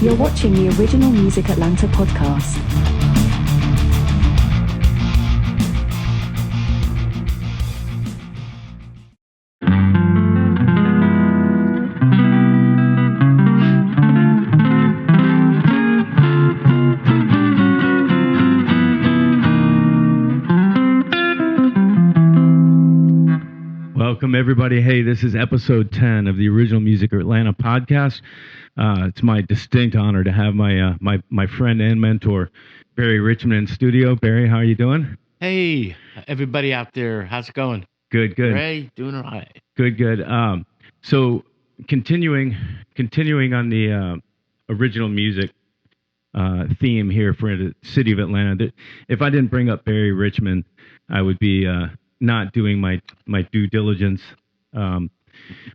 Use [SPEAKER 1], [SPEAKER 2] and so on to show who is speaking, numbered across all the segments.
[SPEAKER 1] You're watching the Original Music Atlanta podcast.
[SPEAKER 2] Welcome, everybody. Hey, this is episode 10 of the Original Music Atlanta podcast. It's my distinct honor to have my friend and mentor, Barry Richman, in studio. Barry, how are you doing?
[SPEAKER 3] Hey, everybody out there. How's it going?
[SPEAKER 2] Good.
[SPEAKER 3] Ray, doing all right.
[SPEAKER 2] Good. So continuing on the original music theme here for the city of Atlanta. If I didn't bring up Barry Richman, I would be not doing my due diligence.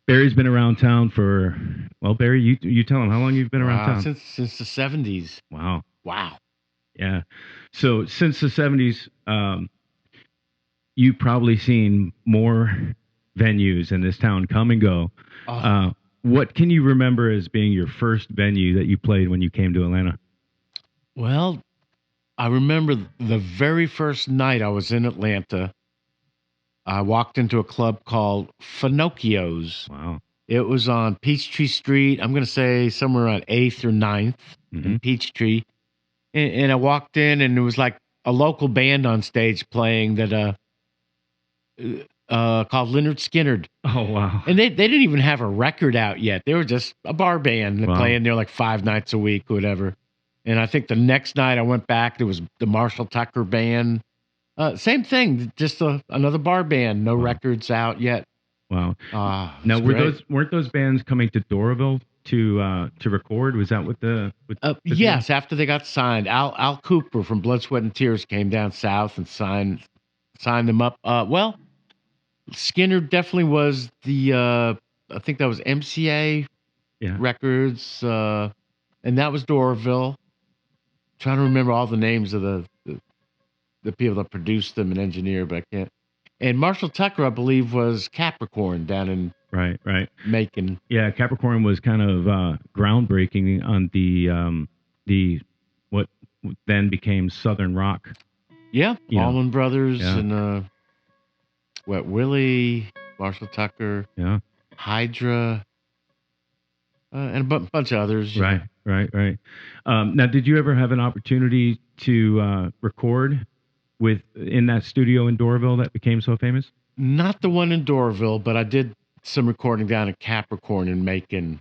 [SPEAKER 2] Barry's been around town for, well, Barry, you tell him how long you've been around town.
[SPEAKER 3] Since the 70s.
[SPEAKER 2] Wow. Yeah. So since the 70s, you've probably seen more venues in this town come and go. What can you remember as being your first venue that you played when you came to Atlanta?
[SPEAKER 3] Well, I remember the very first night I was in Atlanta. I walked into a club called Finocchio's.
[SPEAKER 2] Wow.
[SPEAKER 3] It was on Peachtree Street. I'm going to say somewhere around 8th or 9th in Peachtree. And I walked in, and it was like a local band on stage playing that called Leonard Skinner.
[SPEAKER 2] Oh, wow.
[SPEAKER 3] And they didn't even have a record out yet. They were just a bar band playing there like 5 nights a week or whatever. And I think the next night I went back, there was the Marshall Tucker Band. Same thing, just another bar band. No records out yet.
[SPEAKER 2] Wow. Now, weren't those bands coming to Doraville to record? Was that what the
[SPEAKER 3] yes, after they got signed. Al Cooper from Blood, Sweat, and Tears came down south and signed them up. Well, Skinner definitely was the I think that was MCA Records, and that was Doraville. Trying to remember all the names of the people that produced them and engineered, but I can't. And Marshall Tucker, I believe, was Capricorn down in
[SPEAKER 2] right
[SPEAKER 3] Macon.
[SPEAKER 2] Yeah, Capricorn was kind of groundbreaking on the what then became Southern rock.
[SPEAKER 3] Yeah, Allman Brothers and Wet Willie, Marshall Tucker, Hydra, and a bunch of others.
[SPEAKER 2] Right. Now, did you ever have an opportunity to record in that studio in Doraville that became so famous?
[SPEAKER 3] Not the one in Doraville, but I did some recording down at Capricorn in Macon.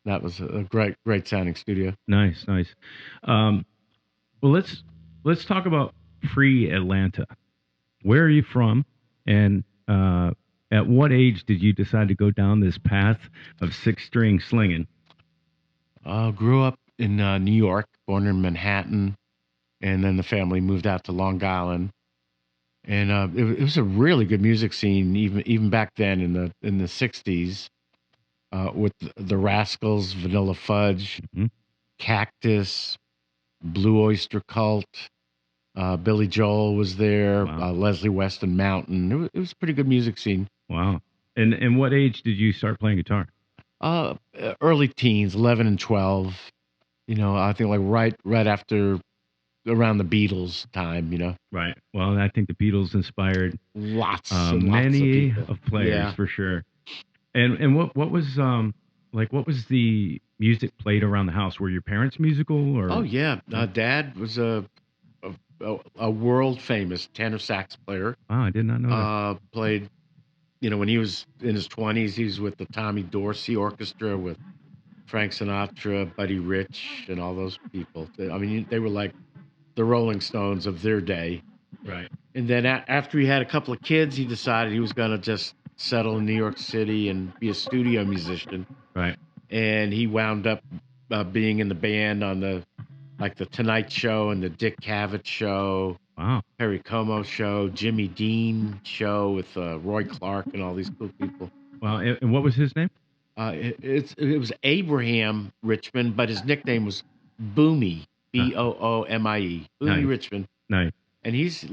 [SPEAKER 3] That was a great sounding studio.
[SPEAKER 2] Nice. Well, let's talk about pre-Atlanta. Where are you from, and at what age did you decide to go down this path of six-string slinging?
[SPEAKER 3] Grew up in New York, born in Manhattan. And then the family moved out to Long Island, and it was a really good music scene, even back then in the '60s, with the Rascals, Vanilla Fudge, Cactus, Blue Oyster Cult, Billy Joel was there, Leslie Weston Mountain. It was a pretty good music scene.
[SPEAKER 2] Wow! And what age did you start playing guitar?
[SPEAKER 3] Early teens, 11 and 12. I think like right after. Around the Beatles time,
[SPEAKER 2] Right. Well, I think the Beatles inspired
[SPEAKER 3] lots
[SPEAKER 2] many
[SPEAKER 3] of
[SPEAKER 2] players for sure. And what was what was the music played around the house? Were your parents musical or?
[SPEAKER 3] Oh yeah, Dad was a world famous tenor sax player.
[SPEAKER 2] Wow, I did not know that.
[SPEAKER 3] Played, when he was in his 20s, he was with the Tommy Dorsey Orchestra with Frank Sinatra, Buddy Rich, and all those people. I mean, they were like the Rolling Stones of their day.
[SPEAKER 2] Right.
[SPEAKER 3] And then after he had a couple of kids, he decided he was going to just settle in New York City and be a studio musician.
[SPEAKER 2] Right.
[SPEAKER 3] And he wound up being in the band on the Tonight Show and the Dick Cavett Show.
[SPEAKER 2] Wow.
[SPEAKER 3] Perry Como Show, Jimmy Dean Show with Roy Clark and all these cool people.
[SPEAKER 2] Wow. And what was his name?
[SPEAKER 3] It was Abraham Richman, but his nickname was Boomie. Boomie. Boomie Richman.
[SPEAKER 2] Nice.
[SPEAKER 3] And he's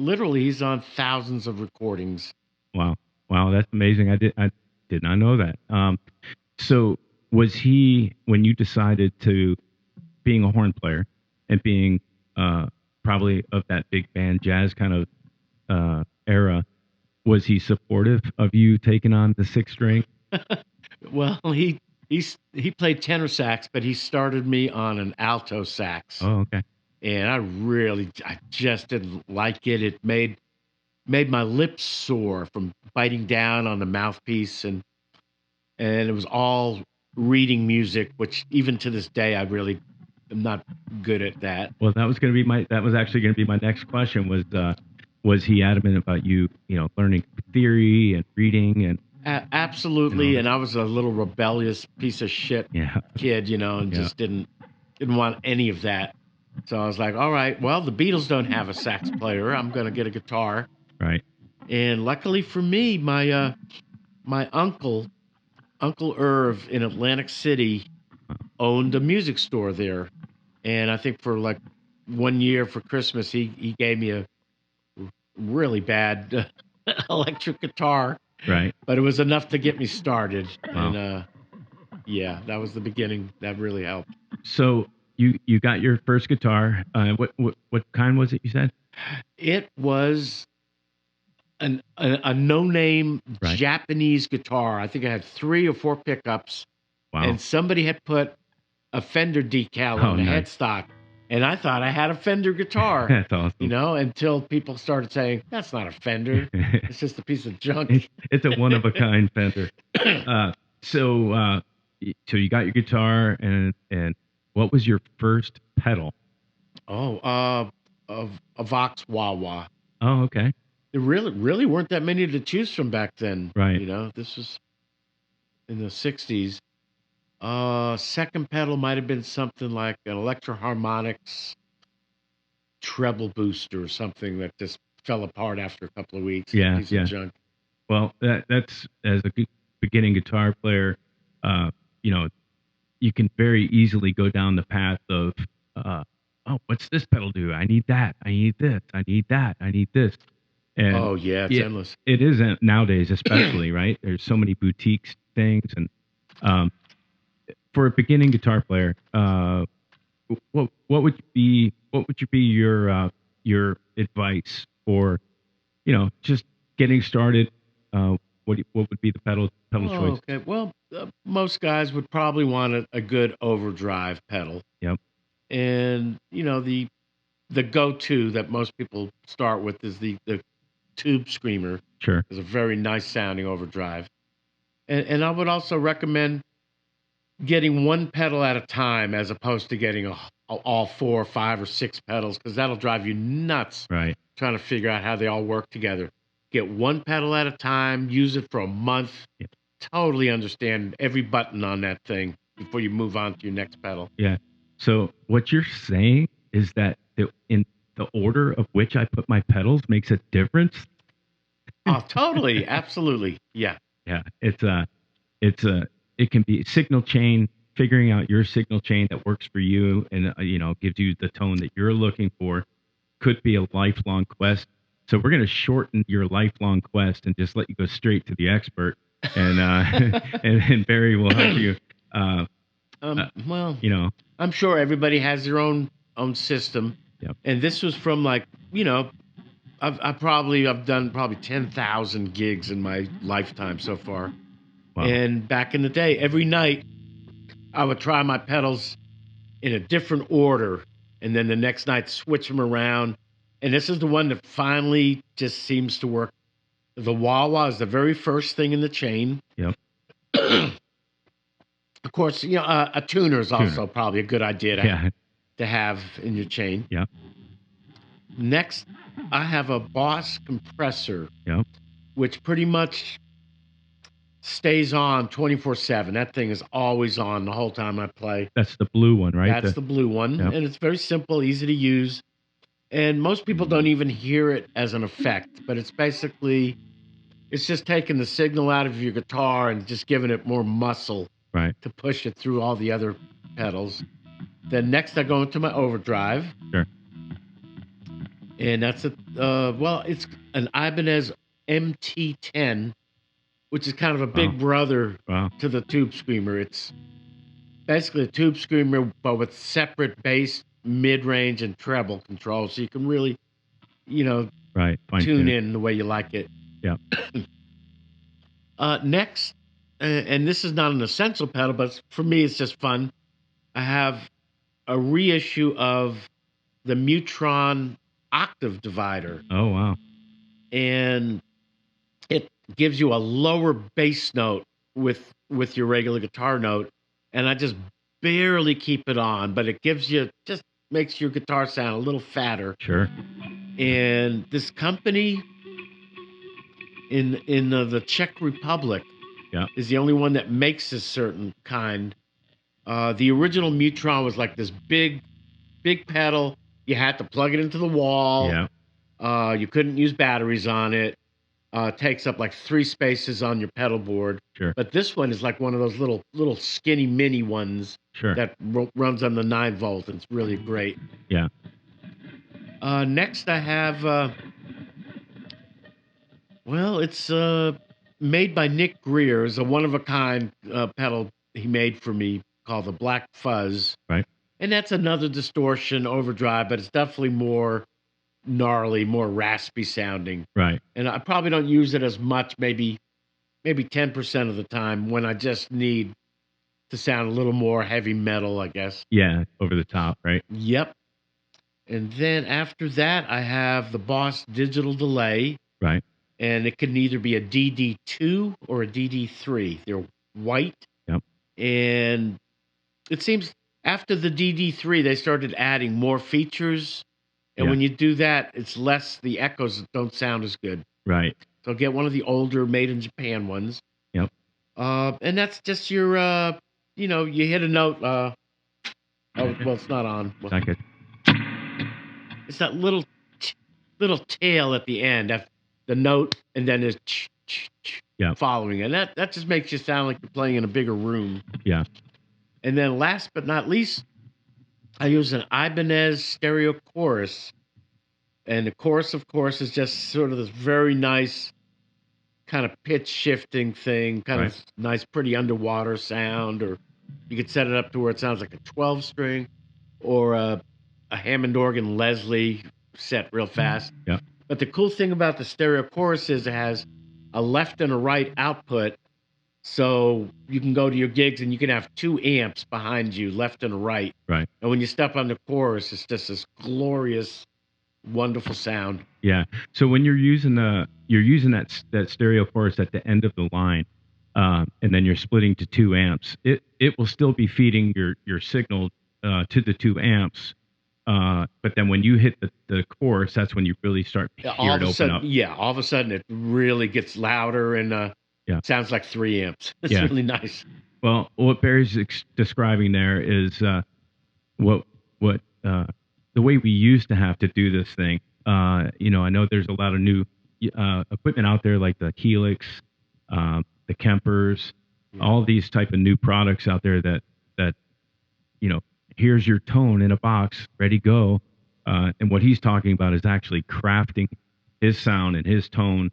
[SPEAKER 3] on thousands of recordings.
[SPEAKER 2] Wow, that's amazing. I did not know that. So was he, when you decided to, being a horn player and being probably of that big band jazz kind of era, was he supportive of you taking on the sixth string?
[SPEAKER 3] Well, he played tenor sax, but he started me on an alto sax,
[SPEAKER 2] Oh, okay.
[SPEAKER 3] and I just didn't like it. It made my lips sore from biting down on the mouthpiece, and it was all reading music, which even to this day I really am not good at that.
[SPEAKER 2] Well, that was actually going to be my next question, was he adamant about you, learning theory and reading and
[SPEAKER 3] Absolutely, and I was a little rebellious piece of shit
[SPEAKER 2] yeah,
[SPEAKER 3] kid, and
[SPEAKER 2] yeah,
[SPEAKER 3] just didn't want any of that. So I was like, all right, well, the Beatles don't have a sax player. I'm gonna get a guitar.
[SPEAKER 2] right.
[SPEAKER 3] And luckily for me, my uncle, Uncle Irv in Atlantic City, owned a music store there. And I think for like 1 year for Christmas, he gave me a really bad electric guitar,
[SPEAKER 2] Right.
[SPEAKER 3] but it was enough to get me started.
[SPEAKER 2] Wow.
[SPEAKER 3] And yeah, that was the beginning. That really helped.
[SPEAKER 2] So you got your first guitar. What kind was it, you said?
[SPEAKER 3] It was a no-name
[SPEAKER 2] Right.
[SPEAKER 3] Japanese guitar. I think it had 3 or 4 pickups,
[SPEAKER 2] Wow.
[SPEAKER 3] and somebody had put a Fender decal on the
[SPEAKER 2] nice.
[SPEAKER 3] headstock, and I thought I had a Fender guitar.
[SPEAKER 2] That's awesome.
[SPEAKER 3] Until people started saying that's not a Fender; it's just a piece of junk.
[SPEAKER 2] It's a one of a kind Fender. So you got your guitar, and what was your first pedal?
[SPEAKER 3] Oh, a Vox wah wah.
[SPEAKER 2] Oh, okay.
[SPEAKER 3] There really weren't that many to choose from back then.
[SPEAKER 2] Right.
[SPEAKER 3] This was in the '60s. Second pedal might have been something like an Electro Harmonics treble booster or something that just fell apart after a couple of weeks.
[SPEAKER 2] Yeah,
[SPEAKER 3] Piece
[SPEAKER 2] yeah.
[SPEAKER 3] of junk.
[SPEAKER 2] Well, that's as a beginning guitar player, you know, you can very easily go down the path of, oh, what's this pedal do? I need that. I need this. I need that. I need this. And
[SPEAKER 3] Oh yeah, it's endless.
[SPEAKER 2] it isn't nowadays, especially, right? There's so many boutique things, and for a beginning guitar player, what would be your advice for, just getting started? What would be the pedal choice?
[SPEAKER 3] Okay. Well, most guys would probably want a good overdrive pedal,
[SPEAKER 2] Yep.
[SPEAKER 3] and the go-to that most people start with is the Tube Screamer.
[SPEAKER 2] Sure.
[SPEAKER 3] It's a very nice sounding overdrive, and I would also recommend getting one pedal at a time as opposed to getting all 4, 5, or 6 pedals, because that'll drive you nuts
[SPEAKER 2] Right.
[SPEAKER 3] trying to figure out how they all work together. Get one pedal at a time, use it for a month,
[SPEAKER 2] Yep.
[SPEAKER 3] totally understand every button on that thing before you move on to your next pedal.
[SPEAKER 2] Yeah. So what you're saying is that in the order of which I put my pedals makes a difference.
[SPEAKER 3] Oh, totally. Absolutely. Yeah.
[SPEAKER 2] Yeah. It can be signal chain, figuring out your signal chain that works for you and, gives you the tone that you're looking for, could be a lifelong quest. So we're going to shorten your lifelong quest and just let you go straight to the expert. And, and Barry will help you.
[SPEAKER 3] Well,
[SPEAKER 2] You
[SPEAKER 3] I'm sure everybody has their own system.
[SPEAKER 2] Yep.
[SPEAKER 3] And this was from I've done probably 10,000 gigs in my lifetime so far.
[SPEAKER 2] Wow.
[SPEAKER 3] And back in the day, every night I would try my pedals in a different order, and then the next night switch them around. And this is the one that finally just seems to work. The wah-wah is the very first thing in the chain.
[SPEAKER 2] Yep.
[SPEAKER 3] Of course, a tuner is also probably a good idea to have in your chain.
[SPEAKER 2] Yeah.
[SPEAKER 3] Next, I have a Boss compressor,
[SPEAKER 2] Yep.
[SPEAKER 3] which pretty much stays on 24/7. That thing is always on the whole time I play.
[SPEAKER 2] That's the blue one, right?
[SPEAKER 3] That's the blue one,
[SPEAKER 2] Yep.
[SPEAKER 3] and it's very simple, easy to use, and most people don't even hear it as an effect. But it's just taking the signal out of your guitar and just giving it more muscle
[SPEAKER 2] right.
[SPEAKER 3] to push it through all the other pedals. Then next, I go into my overdrive.
[SPEAKER 2] Sure.
[SPEAKER 3] And that's it's an Ibanez MT10, which is kind of a big brother
[SPEAKER 2] Wow.
[SPEAKER 3] to the Tube Screamer. basically a tube screamer, but with separate bass, mid-range, and treble controls, so you can really,
[SPEAKER 2] Right. Fine
[SPEAKER 3] tune
[SPEAKER 2] tune.
[SPEAKER 3] in the way you like it.
[SPEAKER 2] Yeah.
[SPEAKER 3] Next, and this is not an essential pedal, but for me, it's just fun. I have a reissue of the Mutron octave divider,
[SPEAKER 2] Oh wow.
[SPEAKER 3] and it gives you a lower bass note with your regular guitar note, and I just barely keep it on, but it just makes your guitar sound a little fatter.
[SPEAKER 2] Sure.
[SPEAKER 3] And this company in the Czech Republic
[SPEAKER 2] Yeah.
[SPEAKER 3] is the only one that makes this certain kind. The original Mutron was like this big pedal. You had to plug it into the wall.
[SPEAKER 2] Yeah.
[SPEAKER 3] You couldn't use batteries on it. Takes up like 3 spaces on your pedal board.
[SPEAKER 2] Sure.
[SPEAKER 3] But this one is like one of those little skinny mini ones
[SPEAKER 2] Sure.
[SPEAKER 3] that runs on the 9 volt. It's really great.
[SPEAKER 2] Yeah.
[SPEAKER 3] Next, I have it's made by Nick Greer. It's a one-of-a-kind pedal he made for me called the Black Fuzz.
[SPEAKER 2] Right.
[SPEAKER 3] And that's another distortion overdrive, but it's definitely more gnarly, more raspy sounding.
[SPEAKER 2] Right.
[SPEAKER 3] And I probably don't use it as much, maybe 10% of the time when I just need to sound a little more heavy metal, I guess.
[SPEAKER 2] Yeah. Over the top. Right.
[SPEAKER 3] Yep. And then after that, I have the Boss Digital Delay.
[SPEAKER 2] Right.
[SPEAKER 3] And it can either be a DD2 or a DD3. They're white.
[SPEAKER 2] Yep.
[SPEAKER 3] And it seems after the DD3, they started adding more features. And when you do that, it's less, the echoes don't sound as good.
[SPEAKER 2] Right.
[SPEAKER 3] So get one of the older made in Japan ones.
[SPEAKER 2] Yep.
[SPEAKER 3] And that's just your, you hit a note. It's not on.
[SPEAKER 2] Second.
[SPEAKER 3] It's that little tail at the end. The note, and then there's following it. And that just makes you sound like you're playing in a bigger room.
[SPEAKER 2] Yeah.
[SPEAKER 3] And then last but not least, I use an Ibanez stereo chorus. And the chorus, of course, is just sort of this very nice kind of pitch shifting thing, kind of nice, pretty underwater sound. Or you could set it up to where it sounds like a 12 string or a Hammond organ Leslie set real fast.
[SPEAKER 2] Yeah.
[SPEAKER 3] But the cool thing about the stereo chorus is it has a left and a right output. So you can go to your gigs and you can have 2 amps behind you, left and right.
[SPEAKER 2] Right.
[SPEAKER 3] And when you step on the chorus, it's just this glorious, wonderful sound.
[SPEAKER 2] Yeah. So when you're using that stereo chorus at the end of the line, and then you're splitting to 2 amps, it will still be feeding your signal to the 2 amps. But then when you hit the chorus, that's when you really start to hear it open up.
[SPEAKER 3] Yeah, all of a sudden it really gets louder and sounds like 3 amps. It's really nice.
[SPEAKER 2] Well, what Barry's describing there is what the way we used to have to do this thing. I know there's a lot of new equipment out there like the Helix, the Kempers, all these type of new products out there that here's your tone in a box, ready, go. And what he's talking about is actually crafting his sound and his tone,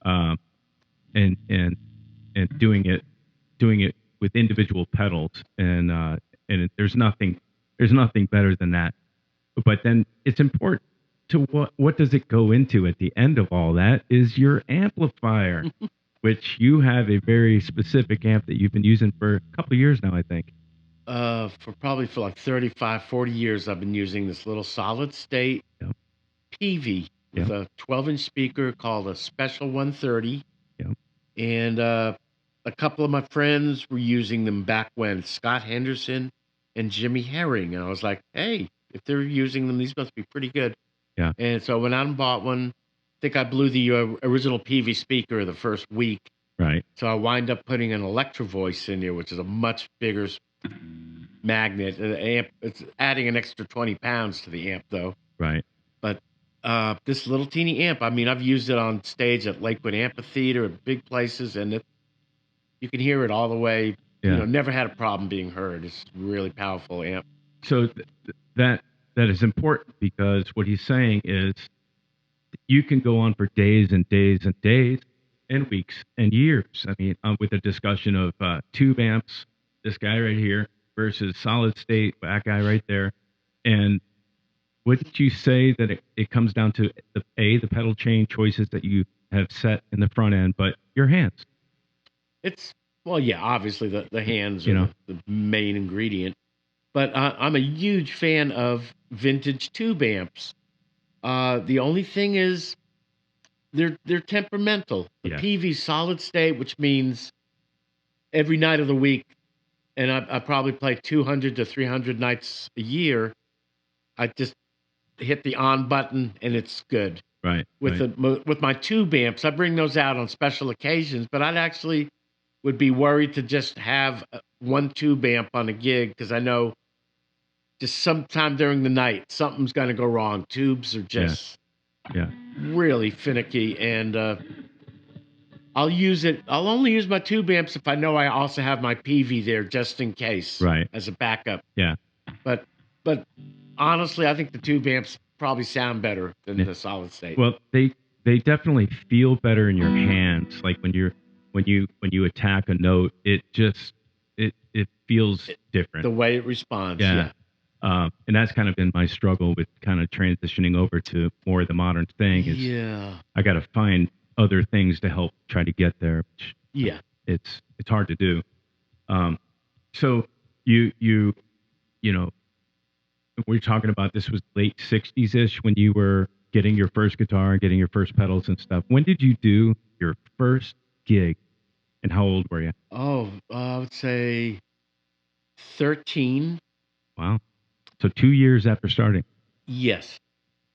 [SPEAKER 2] and doing it with individual pedals. And there's nothing better than that. But then it's important to what does it go into at the end of all that is your amplifier, which you have a very specific amp that you've been using for a couple of years now, I think.
[SPEAKER 3] For like 35, 40 years, I've been using this little solid state PV with a 12-inch speaker called a Special 130. And a couple of my friends were using them back when, Scott Henderson and Jimmy Herring. And I was like, hey, if they're using them, these must be pretty good.
[SPEAKER 2] Yeah.
[SPEAKER 3] And so I went out and bought one. I think I blew the original PV speaker the first week.
[SPEAKER 2] Right.
[SPEAKER 3] So I wind up putting an Electro Voice in there, which is a much bigger magnet. Amp, it's adding an extra 20 pounds to the amp, though.
[SPEAKER 2] Right.
[SPEAKER 3] But this little teeny amp, I mean, I've used it on stage at Lakewood Amphitheater, at big places, and you can hear it all the way.
[SPEAKER 2] Yeah.
[SPEAKER 3] Never had a problem being heard. It's a really powerful amp.
[SPEAKER 2] So that is important because what he's saying is you can go on for days and days and days and weeks and years. I mean, with a discussion of tube amps, this guy right here, versus solid state, that guy right there. And wouldn't you say that it comes down to the pedal chain choices that you have set in the front end, but your hands,
[SPEAKER 3] It's well, yeah, obviously the hands
[SPEAKER 2] you
[SPEAKER 3] are
[SPEAKER 2] know?
[SPEAKER 3] the main ingredient, but I'm a huge fan of vintage tube amps. The only thing is they're temperamental. The
[SPEAKER 2] Yeah.
[SPEAKER 3] PV solid state, which means every night of the week, and I probably play 200 to 300 nights a year. I just hit the on button and it's good.
[SPEAKER 2] Right.
[SPEAKER 3] With
[SPEAKER 2] Right.
[SPEAKER 3] with my tube amps, I bring those out on special occasions, but I'd actually would be worried to just have one tube amp on a gig because I know just sometime during the night something's going to go wrong. Tubes are
[SPEAKER 2] Yeah.
[SPEAKER 3] just
[SPEAKER 2] Yeah.
[SPEAKER 3] really finicky, and I'll use it. I'll only use my tube amps if I know I also have my PV there just in case,
[SPEAKER 2] Right.
[SPEAKER 3] as a backup.
[SPEAKER 2] Yeah.
[SPEAKER 3] But honestly, I think the tube amps probably sound better than
[SPEAKER 2] Yeah.
[SPEAKER 3] the solid state.
[SPEAKER 2] Well, they definitely feel better in your hands. Like when you attack a note, it feels different.
[SPEAKER 3] The way it responds,
[SPEAKER 2] Yeah. And that's kind of been my struggle with kind of transitioning over to more of the modern thing is
[SPEAKER 3] yeah,
[SPEAKER 2] I got to find other things to help try to get there, which
[SPEAKER 3] yeah.
[SPEAKER 2] it's hard to do. So you know, we're talking about this was late 60s ish when you were getting your first guitar and getting your first pedals and stuff. When did you do your first gig and how old were you?
[SPEAKER 3] Oh, I would say 13.
[SPEAKER 2] Wow. So 2 years after starting.
[SPEAKER 3] Yes.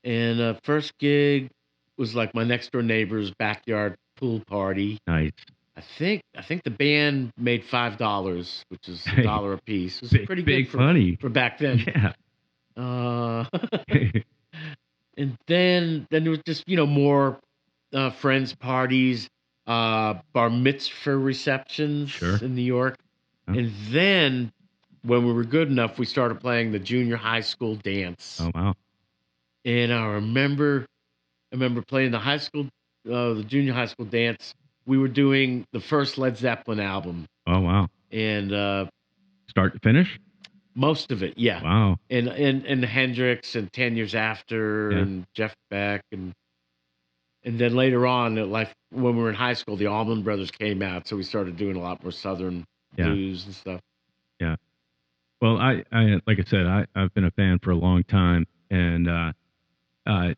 [SPEAKER 3] And first gig was like my next door neighbor's backyard pool party.
[SPEAKER 2] Nice.
[SPEAKER 3] I think the band made $5, which is
[SPEAKER 2] Hey,
[SPEAKER 3] $1 a piece. It was
[SPEAKER 2] big,
[SPEAKER 3] pretty
[SPEAKER 2] big
[SPEAKER 3] good
[SPEAKER 2] money.
[SPEAKER 3] for back then.
[SPEAKER 2] Yeah.
[SPEAKER 3] Uh, and then there was just more friends parties, bar mitzvah receptions
[SPEAKER 2] Sure.
[SPEAKER 3] in New York,
[SPEAKER 2] Oh.
[SPEAKER 3] and then when we were good enough, we started playing the junior high school dance.
[SPEAKER 2] Oh wow.
[SPEAKER 3] And I remember playing the junior high school dance. We were doing the first Led Zeppelin album,
[SPEAKER 2] Oh wow.
[SPEAKER 3] and
[SPEAKER 2] Start to finish?
[SPEAKER 3] most of it, yeah.
[SPEAKER 2] Wow.
[SPEAKER 3] And Hendrix and 10 Years After
[SPEAKER 2] Yeah.
[SPEAKER 3] and Jeff Beck and then later on, like when we were in high school, the Allman Brothers came out, so we started doing a lot more Southern
[SPEAKER 2] Yeah.
[SPEAKER 3] blues and stuff.
[SPEAKER 2] Yeah. Well, I like I said, I've been a fan for a long time, and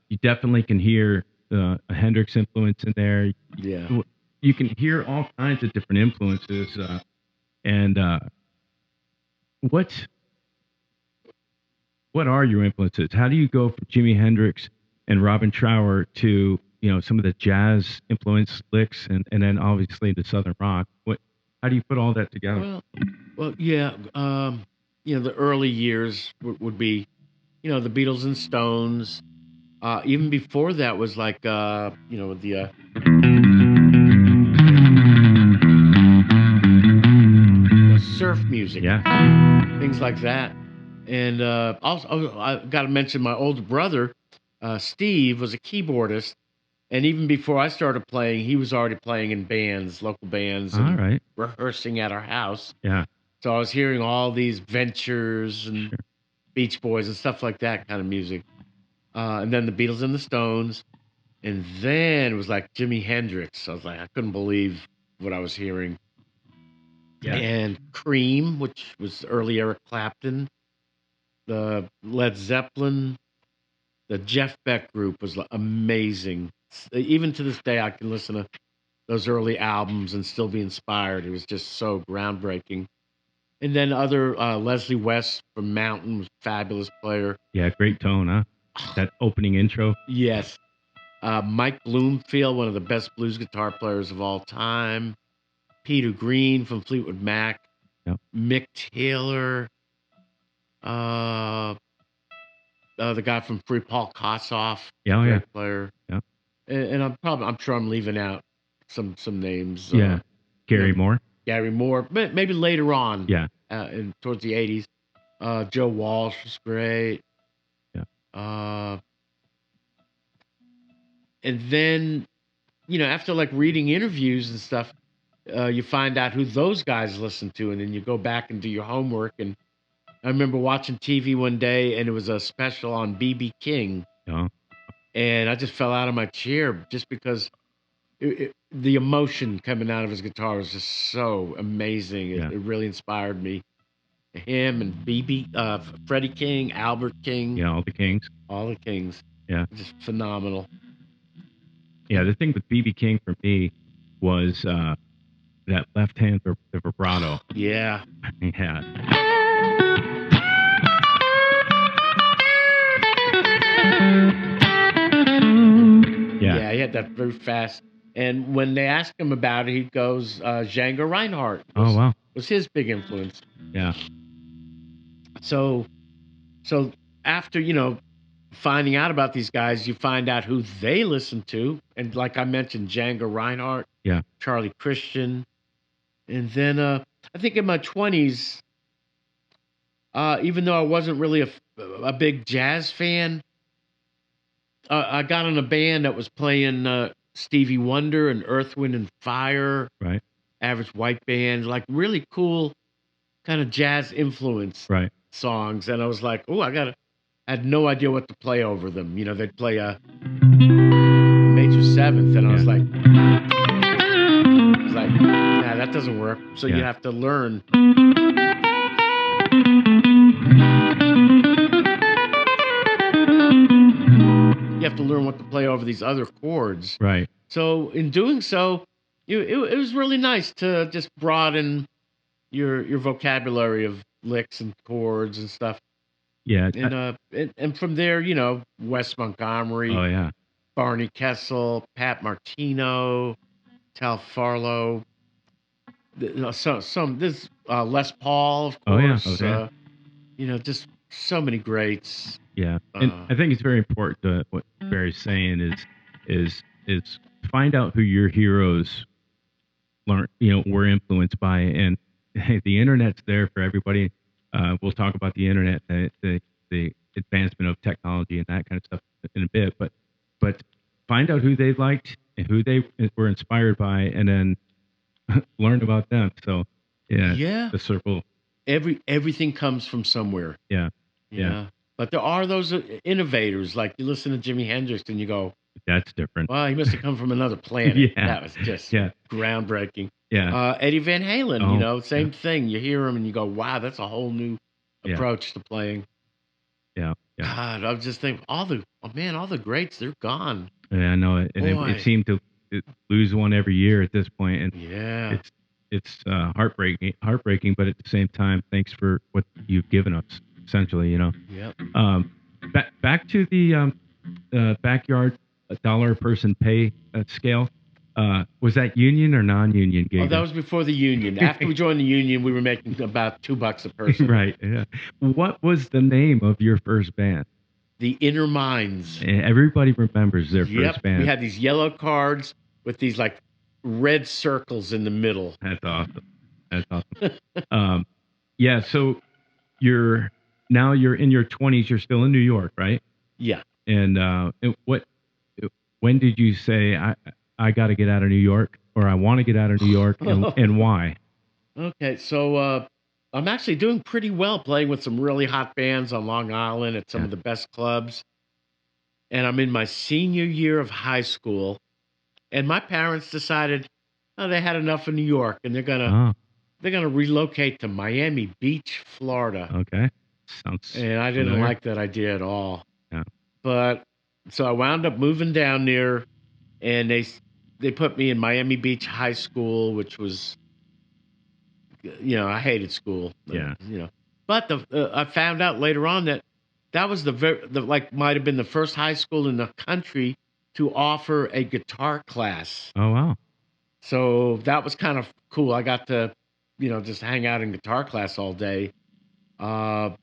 [SPEAKER 2] you definitely can hear a Hendrix influence in there.
[SPEAKER 3] Yeah.
[SPEAKER 2] You can hear all kinds of different influences. And what are your influences? How do you go from Jimi Hendrix and Robin Trower to some of the jazz influence licks, and then obviously the Southern rock? How do you put all that together?
[SPEAKER 3] Well, yeah. The early years would be, the Beatles and Stones. Even before that was like, the surf music,
[SPEAKER 2] Yeah.
[SPEAKER 3] things like that. And also, I got to mention my older brother, Steve, was a keyboardist. And even before I started playing, he was already playing in bands, local bands,
[SPEAKER 2] All
[SPEAKER 3] and
[SPEAKER 2] right.
[SPEAKER 3] rehearsing at our house.
[SPEAKER 2] Yeah.
[SPEAKER 3] So I was hearing all these Ventures and Beach Boys and stuff like that kind of music. And then the Beatles and the Stones. And then it was like Jimi Hendrix. I was like, I couldn't believe what I was hearing.
[SPEAKER 2] Yeah.
[SPEAKER 3] And Cream, which was early Eric Clapton. The Led Zeppelin. The Jeff Beck group was amazing. Even to this day, I can listen to those early albums and still be inspired. It was just so groundbreaking. And then other Leslie West from Mountain was a fabulous player.
[SPEAKER 2] Yeah. Great tone, huh? That opening intro.
[SPEAKER 3] Yes. Mike Bloomfield, one of the best blues guitar players of all time. Peter Green from Fleetwood Mac.
[SPEAKER 2] Yep.
[SPEAKER 3] Mick Taylor. The guy from Free, Paul Kossoff.
[SPEAKER 2] Yeah.
[SPEAKER 3] Great player.
[SPEAKER 2] Yeah.
[SPEAKER 3] And I'm sure I'm leaving out some names.
[SPEAKER 2] Yeah. Gary Moore.
[SPEAKER 3] Gary Moore, maybe later on.
[SPEAKER 2] Yeah.
[SPEAKER 3] Towards the 80s. Joe Walsh was great.
[SPEAKER 2] Yeah.
[SPEAKER 3] And then, after like reading interviews and stuff, you find out who those guys listen to, and then you go back and do your homework, and I remember watching TV one day, and it was a special on BB King,
[SPEAKER 2] Oh,
[SPEAKER 3] and I just fell out of my chair just because the emotion coming out of his guitar was just so amazing.
[SPEAKER 2] yeah.
[SPEAKER 3] It really inspired me. Him and Freddie King, Albert King,
[SPEAKER 2] Yeah, all the Kings.
[SPEAKER 3] all the Kings,
[SPEAKER 2] Yeah.
[SPEAKER 3] just phenomenal.
[SPEAKER 2] Yeah, the thing with BB King for me was that left hand the vibrato.
[SPEAKER 3] Yeah,
[SPEAKER 2] He had.
[SPEAKER 3] yeah, he had that very fast. And when they ask him about it, he goes, Django Reinhardt
[SPEAKER 2] Oh wow.
[SPEAKER 3] was his big influence.
[SPEAKER 2] Yeah.
[SPEAKER 3] So after, finding out about these guys, you find out who they listen to. And like I mentioned, Django Reinhardt,
[SPEAKER 2] Yeah.
[SPEAKER 3] Charlie Christian. And then I think in my 20s, even though I wasn't really a big jazz fan, I got in a band that was playing Stevie Wonder and Earth, Wind and Fire,
[SPEAKER 2] Right.
[SPEAKER 3] Average White Band, like really cool kind of jazz influence
[SPEAKER 2] Right.
[SPEAKER 3] songs. And I was like, oh, I had no idea what to play over them. They'd play a major seventh, and I was like, nah, that doesn't work. So you have to learn. You have to learn what to play over these other chords.
[SPEAKER 2] Right.
[SPEAKER 3] So in doing so, it was really nice to just broaden your vocabulary of licks and chords and stuff.
[SPEAKER 2] Yeah.
[SPEAKER 3] And from there, Wes Montgomery,
[SPEAKER 2] Oh yeah.
[SPEAKER 3] Barney Kessel, Pat Martino, Tal Farlow, this Les Paul, of
[SPEAKER 2] Oh, yeah.
[SPEAKER 3] course.
[SPEAKER 2] Okay.
[SPEAKER 3] Just so many greats.
[SPEAKER 2] Yeah, and I think it's very important to what Barry's saying is find out who your heroes were influenced by, and hey, the internet's there for everybody. We'll talk about the internet, the advancement of technology and that kind of stuff in a bit, but find out who they liked and who they were inspired by, and then learn about them. So
[SPEAKER 3] Yeah.
[SPEAKER 2] the circle.
[SPEAKER 3] Everything comes from somewhere.
[SPEAKER 2] Yeah,
[SPEAKER 3] Yeah. But there are those innovators, like you listen to Jimi Hendrix and you go,
[SPEAKER 2] that's different.
[SPEAKER 3] wow, he must have come from another planet.
[SPEAKER 2] Yeah.
[SPEAKER 3] That was just groundbreaking.
[SPEAKER 2] Yeah.
[SPEAKER 3] Eddie Van Halen,
[SPEAKER 2] Oh,
[SPEAKER 3] same thing. You hear him and you go, wow, that's a whole new approach to playing.
[SPEAKER 2] Yeah.
[SPEAKER 3] God, I was just thinking, all the greats, they're gone.
[SPEAKER 2] Yeah, I know it, and
[SPEAKER 3] Boy.
[SPEAKER 2] it seemed to lose one every year at this point, and
[SPEAKER 3] Yeah.
[SPEAKER 2] it's heartbreaking, but at the same time, thanks for what you've given us, essentially.
[SPEAKER 3] Yep.
[SPEAKER 2] Back to the backyard dollar person pay scale. Was that union or non-union gig?
[SPEAKER 3] Oh, that was before the union. After we joined the union, we were making about $2 a person.
[SPEAKER 2] Right. Yeah. What was the name of your first band?
[SPEAKER 3] The Inner Minds.
[SPEAKER 2] Everybody remembers their
[SPEAKER 3] Yep.
[SPEAKER 2] first band.
[SPEAKER 3] We had these yellow cards with these like red circles in the middle.
[SPEAKER 2] That's awesome. Yeah. So you're in your 20s. You're still in New York, right?
[SPEAKER 3] Yeah.
[SPEAKER 2] And when did you say I got to get out of New York, or I want to get out of New York, and why?
[SPEAKER 3] Okay, so I'm actually doing pretty well playing with some really hot bands on Long Island at some of the best clubs. And I'm in my senior year of high school, and my parents decided, they had enough of New York, and they're gonna relocate to Miami Beach, Florida.
[SPEAKER 2] Okay, sounds.
[SPEAKER 3] And I didn't
[SPEAKER 2] familiar.
[SPEAKER 3] like that idea at all.
[SPEAKER 2] Yeah.
[SPEAKER 3] But so I wound up moving down there, and they put me in Miami Beach High School, which was, I hated school.
[SPEAKER 2] Yeah.
[SPEAKER 3] But I found out later on that was might have been the first high school in the country to offer a guitar class.
[SPEAKER 2] Oh wow.
[SPEAKER 3] So that was kind of cool. I got to, just hang out in guitar class all day. I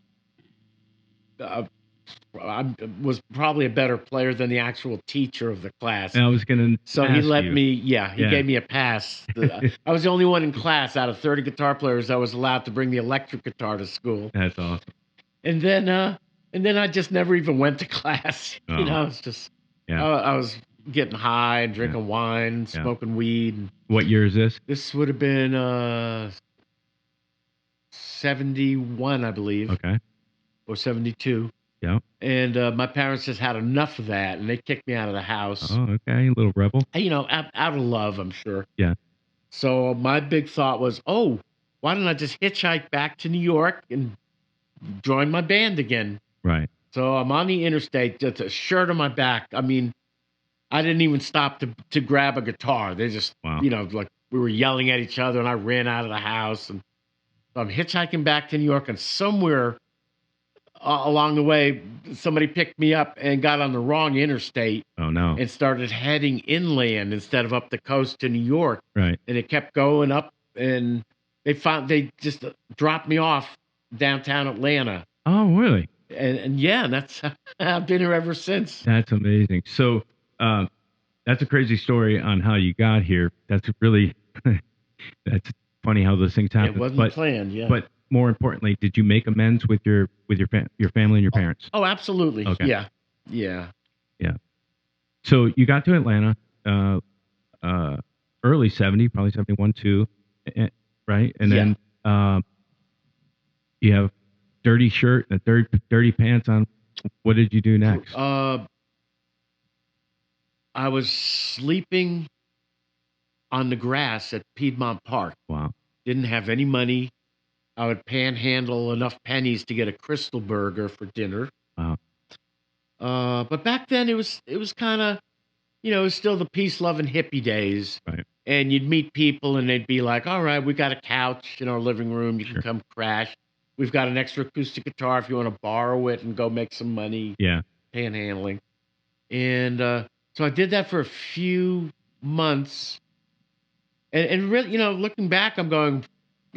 [SPEAKER 3] was probably a better player than the actual teacher of the class.
[SPEAKER 2] And I was gonna.
[SPEAKER 3] So he let
[SPEAKER 2] you.
[SPEAKER 3] me, he gave me a pass. I was the only one in class out of 30 guitar players that was allowed to bring the electric guitar to school.
[SPEAKER 2] That's awesome.
[SPEAKER 3] And then I just never even went to class.
[SPEAKER 2] Oh.
[SPEAKER 3] It's just,
[SPEAKER 2] Yeah.
[SPEAKER 3] I was getting high and drinking wine, smoking weed.
[SPEAKER 2] What year is this?
[SPEAKER 3] This would have been '71, I believe,
[SPEAKER 2] Okay.
[SPEAKER 3] or '72.
[SPEAKER 2] Yeah.
[SPEAKER 3] And my parents just had enough of that, and they kicked me out of the house.
[SPEAKER 2] Oh, okay. Little rebel.
[SPEAKER 3] Out of love, I'm sure.
[SPEAKER 2] Yeah.
[SPEAKER 3] So my big thought was, oh, why don't I just hitchhike back to New York and join my band again?
[SPEAKER 2] Right.
[SPEAKER 3] So I'm on the interstate, just a shirt on my back. I mean, I didn't even stop to grab a guitar. They just,
[SPEAKER 2] Wow.
[SPEAKER 3] like we were yelling at each other, and I ran out of the house. And so I'm hitchhiking back to New York, and somewhere along the way, somebody picked me up and got on the wrong interstate
[SPEAKER 2] Oh no.
[SPEAKER 3] and started heading inland instead of up the coast to New York.
[SPEAKER 2] Right.
[SPEAKER 3] And it kept going up, and they just dropped me off downtown Atlanta.
[SPEAKER 2] Oh, really?
[SPEAKER 3] And yeah, that's I've been here ever since.
[SPEAKER 2] That's amazing. So, that's a crazy story on how you got here. That's really, that's funny how those things happen.
[SPEAKER 3] It wasn't planned, yeah.
[SPEAKER 2] But more importantly, did you make amends with your family and your parents?
[SPEAKER 3] Oh, absolutely.
[SPEAKER 2] Okay.
[SPEAKER 3] Yeah. Yeah.
[SPEAKER 2] Yeah. So you got to Atlanta, early 70, probably 71 too, right? And then you have dirty shirt and dirty pants on. What did you do next?
[SPEAKER 3] I was sleeping on the grass at Piedmont Park.
[SPEAKER 2] Wow.
[SPEAKER 3] Didn't have any money. I would panhandle enough pennies to get a Crystal Burger for dinner.
[SPEAKER 2] Wow.
[SPEAKER 3] But back then it was kind of, it was still the peace, love, and hippie days.
[SPEAKER 2] Right.
[SPEAKER 3] And you'd meet people and they'd be like, all right, we got a couch in our living room. You can come crash. We've got an extra acoustic guitar if you want to borrow it and go make some money.
[SPEAKER 2] Yeah.
[SPEAKER 3] Panhandling. And so I did that for a few months. And really, looking back, I'm going,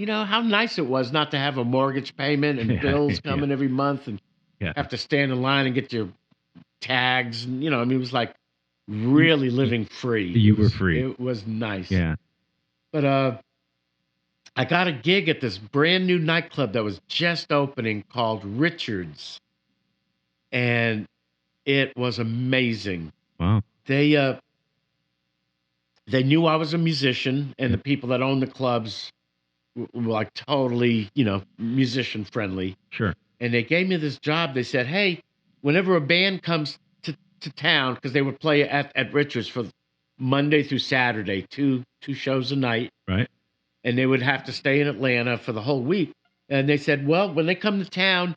[SPEAKER 3] how nice it was not to have a mortgage payment and bills coming every month and have to stand in line and get your tags. And, it was like really living free.
[SPEAKER 2] You were free.
[SPEAKER 3] It was nice.
[SPEAKER 2] Yeah.
[SPEAKER 3] But I got a gig at this brand new nightclub that was just opening called Richards. And it was amazing.
[SPEAKER 2] Wow.
[SPEAKER 3] They knew I was a musician, and the people that owned the clubs were like totally, musician friendly.
[SPEAKER 2] Sure.
[SPEAKER 3] And they gave me this job. They said, hey, whenever a band comes to town, because they would play at Richards for Monday through Saturday, two shows a night.
[SPEAKER 2] Right.
[SPEAKER 3] And they would have to stay in Atlanta for the whole week. And they said, well, when they come to town,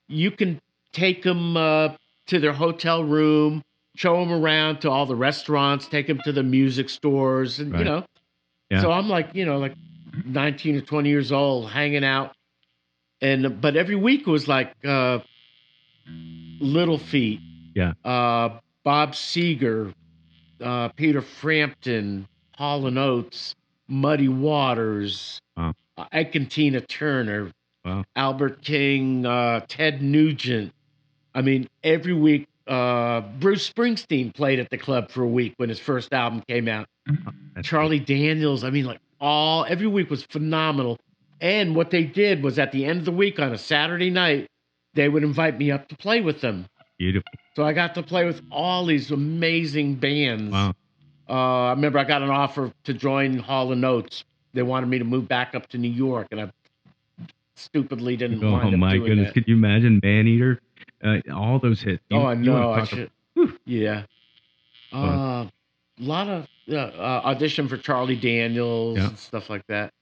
[SPEAKER 3] you can take them to their hotel room, show them around to all the restaurants, take them to the music stores, and
[SPEAKER 2] Yeah.
[SPEAKER 3] So I'm like 19 or 20 years old, hanging out, but every week was like Little Feat, Bob Seger, Peter Frampton, Hall and Oates, Muddy Waters, Ike and Tina Turner, Albert King, Ted Nugent. I mean, every week. Bruce Springsteen played at the club for a week when his first album came out. Charlie Daniels. I mean, every week was phenomenal. And what they did was at the end of the week on a Saturday night, they would invite me up to play with them.
[SPEAKER 2] Beautiful.
[SPEAKER 3] So I got to play with all these amazing bands.
[SPEAKER 2] Wow.
[SPEAKER 3] I remember I got an offer to join Hall and Oates. They wanted me to move back up to New York, and I stupidly didn't wind up doing that.
[SPEAKER 2] Oh my goodness! Could you imagine Maneater? All those hits.
[SPEAKER 3] I know. I should. Yeah. A lot of audition for Charlie Daniels and stuff like that.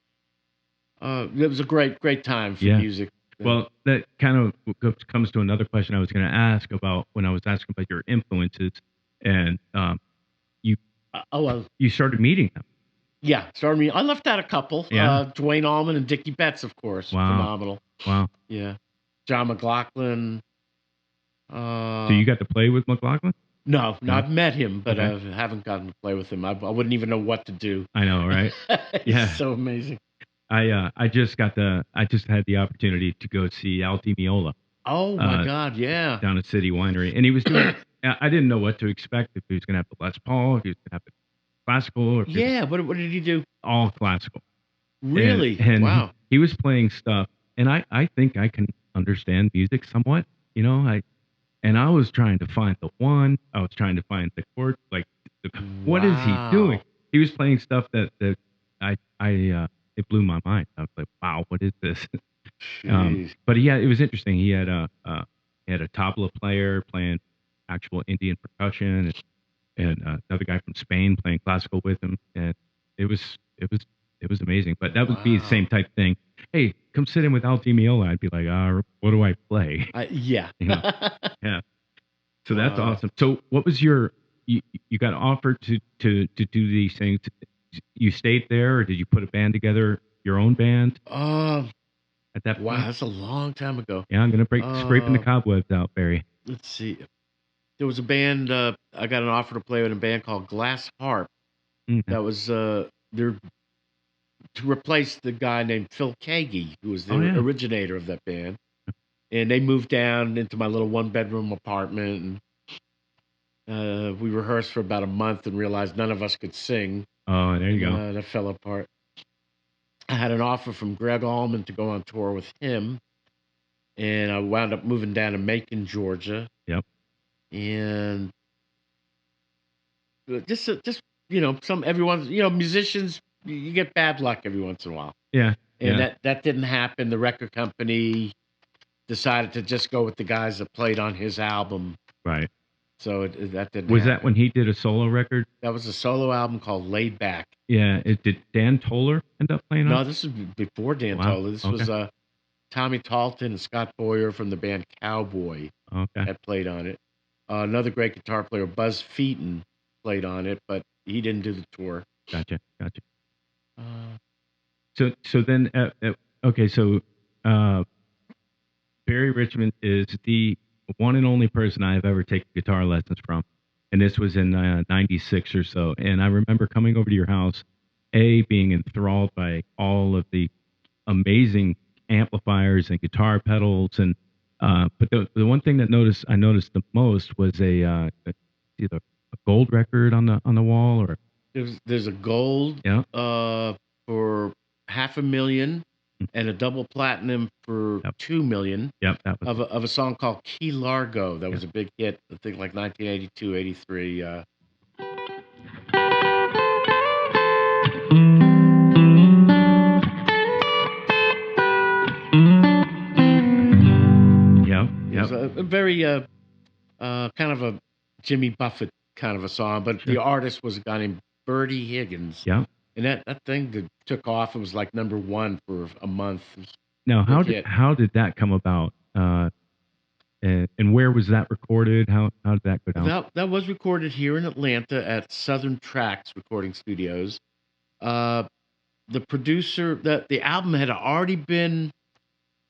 [SPEAKER 3] It was a great time for music.
[SPEAKER 2] Well, that kind of comes to another question I was going to ask about when I was asking about your influences, and you started meeting them.
[SPEAKER 3] Yeah, started meeting. I left out a couple.
[SPEAKER 2] Yeah.
[SPEAKER 3] Dwayne Allman and Dickie Betts, of course.
[SPEAKER 2] Wow.
[SPEAKER 3] Phenomenal.
[SPEAKER 2] Wow.
[SPEAKER 3] Yeah. John McLaughlin.
[SPEAKER 2] So you got to play with McLaughlin?
[SPEAKER 3] No, I've met him, but I haven't gotten to play with him. I wouldn't even know what to do.
[SPEAKER 2] I know, right? Yeah,
[SPEAKER 3] so amazing.
[SPEAKER 2] I just had the opportunity to go see Al Di Meola.
[SPEAKER 3] Oh my God, yeah.
[SPEAKER 2] Down at City Winery, and he was doing. I didn't know what to expect, if he was going to have the Les Paul, if he was going to have the classical. Or
[SPEAKER 3] what did he do?
[SPEAKER 2] All classical.
[SPEAKER 3] Really?
[SPEAKER 2] And
[SPEAKER 3] wow.
[SPEAKER 2] He was playing stuff, and I think I can understand music somewhat. And I was trying to find the one. I was trying to find the chord. What is he doing? He was playing stuff that it blew my mind. I was like, wow, what is this?
[SPEAKER 3] Jeez.
[SPEAKER 2] But yeah, it was interesting. He had a tabla player playing actual Indian percussion, and another guy from Spain playing classical with him, and it was it was it was amazing. But that would be the same
[SPEAKER 3] Wow.
[SPEAKER 2] type thing. Hey, come sit in with Al Di Meola. I'd be like, what do I play?
[SPEAKER 3] Yeah.
[SPEAKER 2] You know? Yeah. So that's
[SPEAKER 3] Wow.
[SPEAKER 2] awesome. So what was you got offered to do these things? You stayed there, or did you put a band together, your own band
[SPEAKER 3] Um.
[SPEAKER 2] at that
[SPEAKER 3] Wow,
[SPEAKER 2] point?
[SPEAKER 3] that's a long time ago.
[SPEAKER 2] Yeah, I'm gonna scraping the
[SPEAKER 3] Uh,
[SPEAKER 2] cobwebs out, Barry.
[SPEAKER 3] let's see. There was a band. I got an offer to play with a band called Glass Harp.
[SPEAKER 2] Mhm.
[SPEAKER 3] That was there to replace the guy named Phil Kagi, who was
[SPEAKER 2] Oh
[SPEAKER 3] the
[SPEAKER 2] yeah.
[SPEAKER 3] originator of that band. And they moved down into my little one-bedroom apartment, and we rehearsed for about a month and realized none of us could sing,
[SPEAKER 2] Oh, there you
[SPEAKER 3] and
[SPEAKER 2] go.
[SPEAKER 3] that fell apart. I had an offer from Greg Allman to go on tour with him, and I wound up moving down to Macon, Georgia,
[SPEAKER 2] Yep.
[SPEAKER 3] and just some everyone's musicians, you get bad luck every once in a while,
[SPEAKER 2] Yeah.
[SPEAKER 3] and
[SPEAKER 2] Yeah.
[SPEAKER 3] that didn't happen. The record company decided to just go with the guys that played on his album,
[SPEAKER 2] Right.
[SPEAKER 3] so that didn't
[SPEAKER 2] Was that when
[SPEAKER 3] happen.
[SPEAKER 2] he did a solo record?
[SPEAKER 3] That was a solo album called Laid Back.
[SPEAKER 2] Yeah. Did Dan Toller end up playing on?
[SPEAKER 3] No, this is before Dan
[SPEAKER 2] Wow.
[SPEAKER 3] Tola. This
[SPEAKER 2] Okay.
[SPEAKER 3] was Tommy Talton and Scott Boyer from the band Cowboy
[SPEAKER 2] Okay.
[SPEAKER 3] that played on it. Another great guitar player, Buzz Featon, played on it, but he didn't do the tour.
[SPEAKER 2] Gotcha. Gotcha.
[SPEAKER 3] Uh,
[SPEAKER 2] So then, okay. So Barry Richmond is the one and only person I have ever taken guitar lessons from, and this was in '96 or so. And I remember coming over to your house, being enthralled by all of the amazing amplifiers and guitar pedals, and but the one thing that I noticed the most was either a gold record on the wall, or
[SPEAKER 3] there's a gold
[SPEAKER 2] yeah.
[SPEAKER 3] for $500,000
[SPEAKER 2] Mm,
[SPEAKER 3] and a double platinum for
[SPEAKER 2] yep.
[SPEAKER 3] $2 million
[SPEAKER 2] Yep, that was
[SPEAKER 3] of a song called Key Largo. That
[SPEAKER 2] yeah.
[SPEAKER 3] was a big hit, I think like 1982, 83.
[SPEAKER 2] Yep,
[SPEAKER 3] It was
[SPEAKER 2] yep.
[SPEAKER 3] a very kind of a Jimmy Buffett kind of a song, but the
[SPEAKER 2] Sure.
[SPEAKER 3] artist was a guy named Bertie Higgins,
[SPEAKER 2] Yeah.
[SPEAKER 3] and that thing that took off. It was like #1 for a month. It was
[SPEAKER 2] Now,
[SPEAKER 3] a big hit.
[SPEAKER 2] how did that come about? And where was that recorded? How did that go down?
[SPEAKER 3] That was recorded here in Atlanta at Southern Tracks Recording Studios. Uh, the producer, the album had already been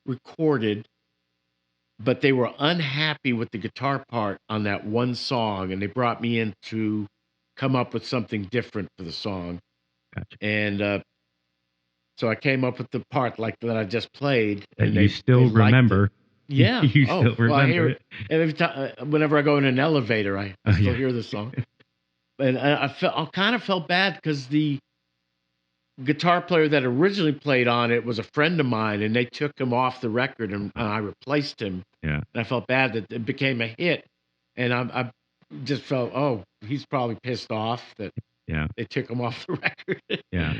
[SPEAKER 3] recorded, but they were unhappy with the guitar part on that one song, and they brought me in to come up with something different for the song.
[SPEAKER 2] Gotcha.
[SPEAKER 3] And so I came up with the part like that I just played,
[SPEAKER 2] That
[SPEAKER 3] and
[SPEAKER 2] you
[SPEAKER 3] they
[SPEAKER 2] still
[SPEAKER 3] liked it.
[SPEAKER 2] remember.
[SPEAKER 3] Yeah.
[SPEAKER 2] You
[SPEAKER 3] Oh,
[SPEAKER 2] still
[SPEAKER 3] well, I
[SPEAKER 2] remember
[SPEAKER 3] hear
[SPEAKER 2] it.
[SPEAKER 3] it every time. Whenever I go in an elevator, I
[SPEAKER 2] Oh,
[SPEAKER 3] still
[SPEAKER 2] yeah.
[SPEAKER 3] hear the song. And I kind of felt bad because the guitar player that originally played on it was a friend of mine, and they took him off the record, and I replaced him.
[SPEAKER 2] Yeah.
[SPEAKER 3] And I felt bad that it became a hit, and I just felt, oh, he's probably pissed off that
[SPEAKER 2] Yeah.
[SPEAKER 3] they took him off the record.
[SPEAKER 2] Yeah.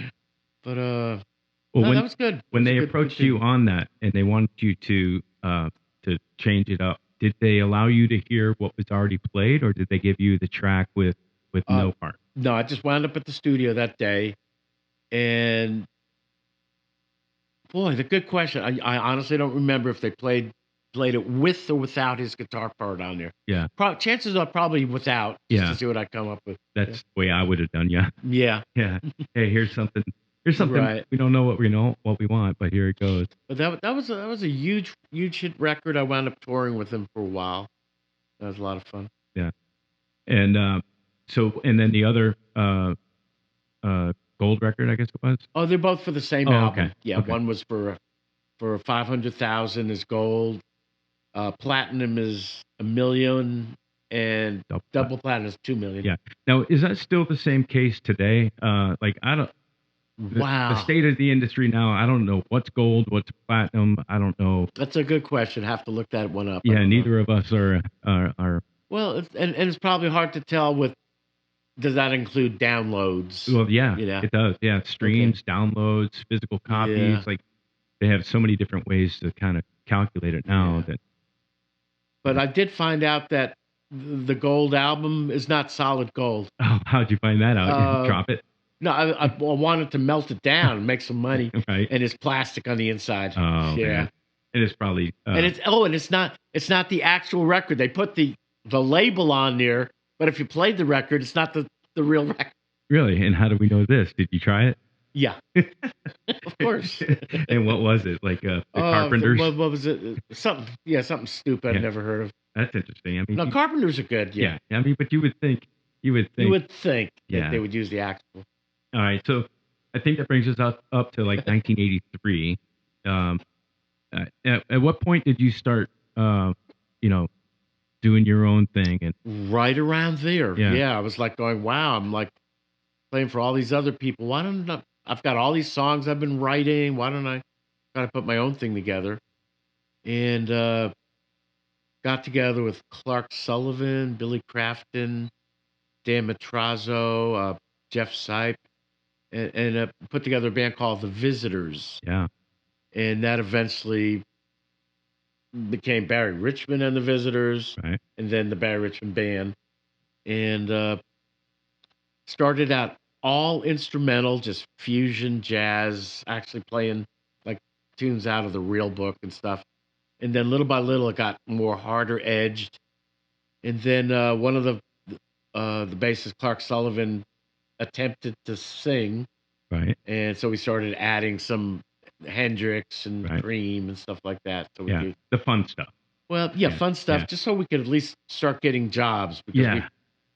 [SPEAKER 3] But
[SPEAKER 2] Well,
[SPEAKER 3] no, that was good. That
[SPEAKER 2] when
[SPEAKER 3] was a
[SPEAKER 2] they
[SPEAKER 3] good
[SPEAKER 2] approached
[SPEAKER 3] thing.
[SPEAKER 2] you on that and they wanted you to change it up, did they allow you to hear what was already played, or did they give you the track with no part?
[SPEAKER 3] No, I just wound up at the studio that day, and boy, the good question. I honestly don't remember if they played it with or without his guitar part on there.
[SPEAKER 2] Yeah.
[SPEAKER 3] Chances are probably without, just
[SPEAKER 2] Yeah.
[SPEAKER 3] to see what I come up with.
[SPEAKER 2] That's the way I would have done. Yeah.
[SPEAKER 3] Yeah,
[SPEAKER 2] Yeah. Hey, here's something. Here's something.
[SPEAKER 3] right.
[SPEAKER 2] We don't know what we want, but here it goes.
[SPEAKER 3] But that was a huge hit record. I wound up touring with him for a while. That was a lot of fun.
[SPEAKER 2] Yeah. And and then the other gold record, I guess it was.
[SPEAKER 3] Oh, they're both for the same
[SPEAKER 2] Oh,
[SPEAKER 3] album.
[SPEAKER 2] okay.
[SPEAKER 3] Yeah,
[SPEAKER 2] Okay.
[SPEAKER 3] one was for 500,000 is gold. Platinum is 1 million, and double platinum is 2 million.
[SPEAKER 2] Yeah. Now, is that still the same case today? Like I don't.
[SPEAKER 3] Wow,
[SPEAKER 2] The state of the industry now, I don't know what's gold, what's platinum. I don't know.
[SPEAKER 3] that's a good question. Have to look that one up. I
[SPEAKER 2] Yeah,
[SPEAKER 3] don't know.
[SPEAKER 2] neither of us are.
[SPEAKER 3] Well, and it's probably hard to tell with. Does that include downloads?
[SPEAKER 2] Well, yeah,
[SPEAKER 3] Yeah.
[SPEAKER 2] it does. Yeah, streams, downloads, physical copies.
[SPEAKER 3] Yeah.
[SPEAKER 2] Like they have so many different ways to kind of calculate it now.
[SPEAKER 3] Yeah.
[SPEAKER 2] That
[SPEAKER 3] But I did find out that the gold album is not solid gold.
[SPEAKER 2] how'd you find that out?
[SPEAKER 3] Uh,
[SPEAKER 2] Drop it,
[SPEAKER 3] No, I wanted to melt it down and make some money,
[SPEAKER 2] right?
[SPEAKER 3] and it's plastic on the inside.
[SPEAKER 2] Oh
[SPEAKER 3] Yeah,
[SPEAKER 2] man, it is probably
[SPEAKER 3] and it's not the actual record. They put the label on there, but if you played the record, it's not the real record.
[SPEAKER 2] really. And how do we know this? Did you try it?
[SPEAKER 3] Yeah, of course.
[SPEAKER 2] And what was it like? The Carpenters?
[SPEAKER 3] What was it? Something stupid
[SPEAKER 2] Yeah.
[SPEAKER 3] I'd never heard of.
[SPEAKER 2] That's interesting. I mean,
[SPEAKER 3] No, Carpenters are good. Yeah,
[SPEAKER 2] yeah. I mean, but you would think.
[SPEAKER 3] you would think
[SPEAKER 2] Yeah.
[SPEAKER 3] that they would use the actual.
[SPEAKER 2] All right, so I think that brings us up to like 1983. At what point did you start, doing your own thing? And
[SPEAKER 3] Right around there.
[SPEAKER 2] Yeah.
[SPEAKER 3] Yeah, I was like going, wow, I'm like playing for all these other people. Why don't I've got all these songs I've been writing. Why don't I try to put my own thing together? And got together with Clark Sullivan, Billy Crafton, Dan Matrazzo, Jeff Sipe, and put together a band called The Visitors.
[SPEAKER 2] yeah,
[SPEAKER 3] And that eventually became Barry Richman and The Visitors,
[SPEAKER 2] right,
[SPEAKER 3] and then the Barry Richman Band. And started out all instrumental, just fusion, jazz, actually playing like tunes out of the real book and stuff. And then little by little, it got more harder edged. And then one of the bassist, Clark Sullivan, attempted to sing,
[SPEAKER 2] right,
[SPEAKER 3] and so we started adding some Hendrix and
[SPEAKER 2] Right.
[SPEAKER 3] Cream and stuff like that. So we
[SPEAKER 2] yeah,
[SPEAKER 3] could,
[SPEAKER 2] the fun stuff.
[SPEAKER 3] well, yeah,
[SPEAKER 2] Yeah,
[SPEAKER 3] fun stuff,
[SPEAKER 2] yeah.
[SPEAKER 3] just so we could at least start getting jobs, because we
[SPEAKER 2] Yeah,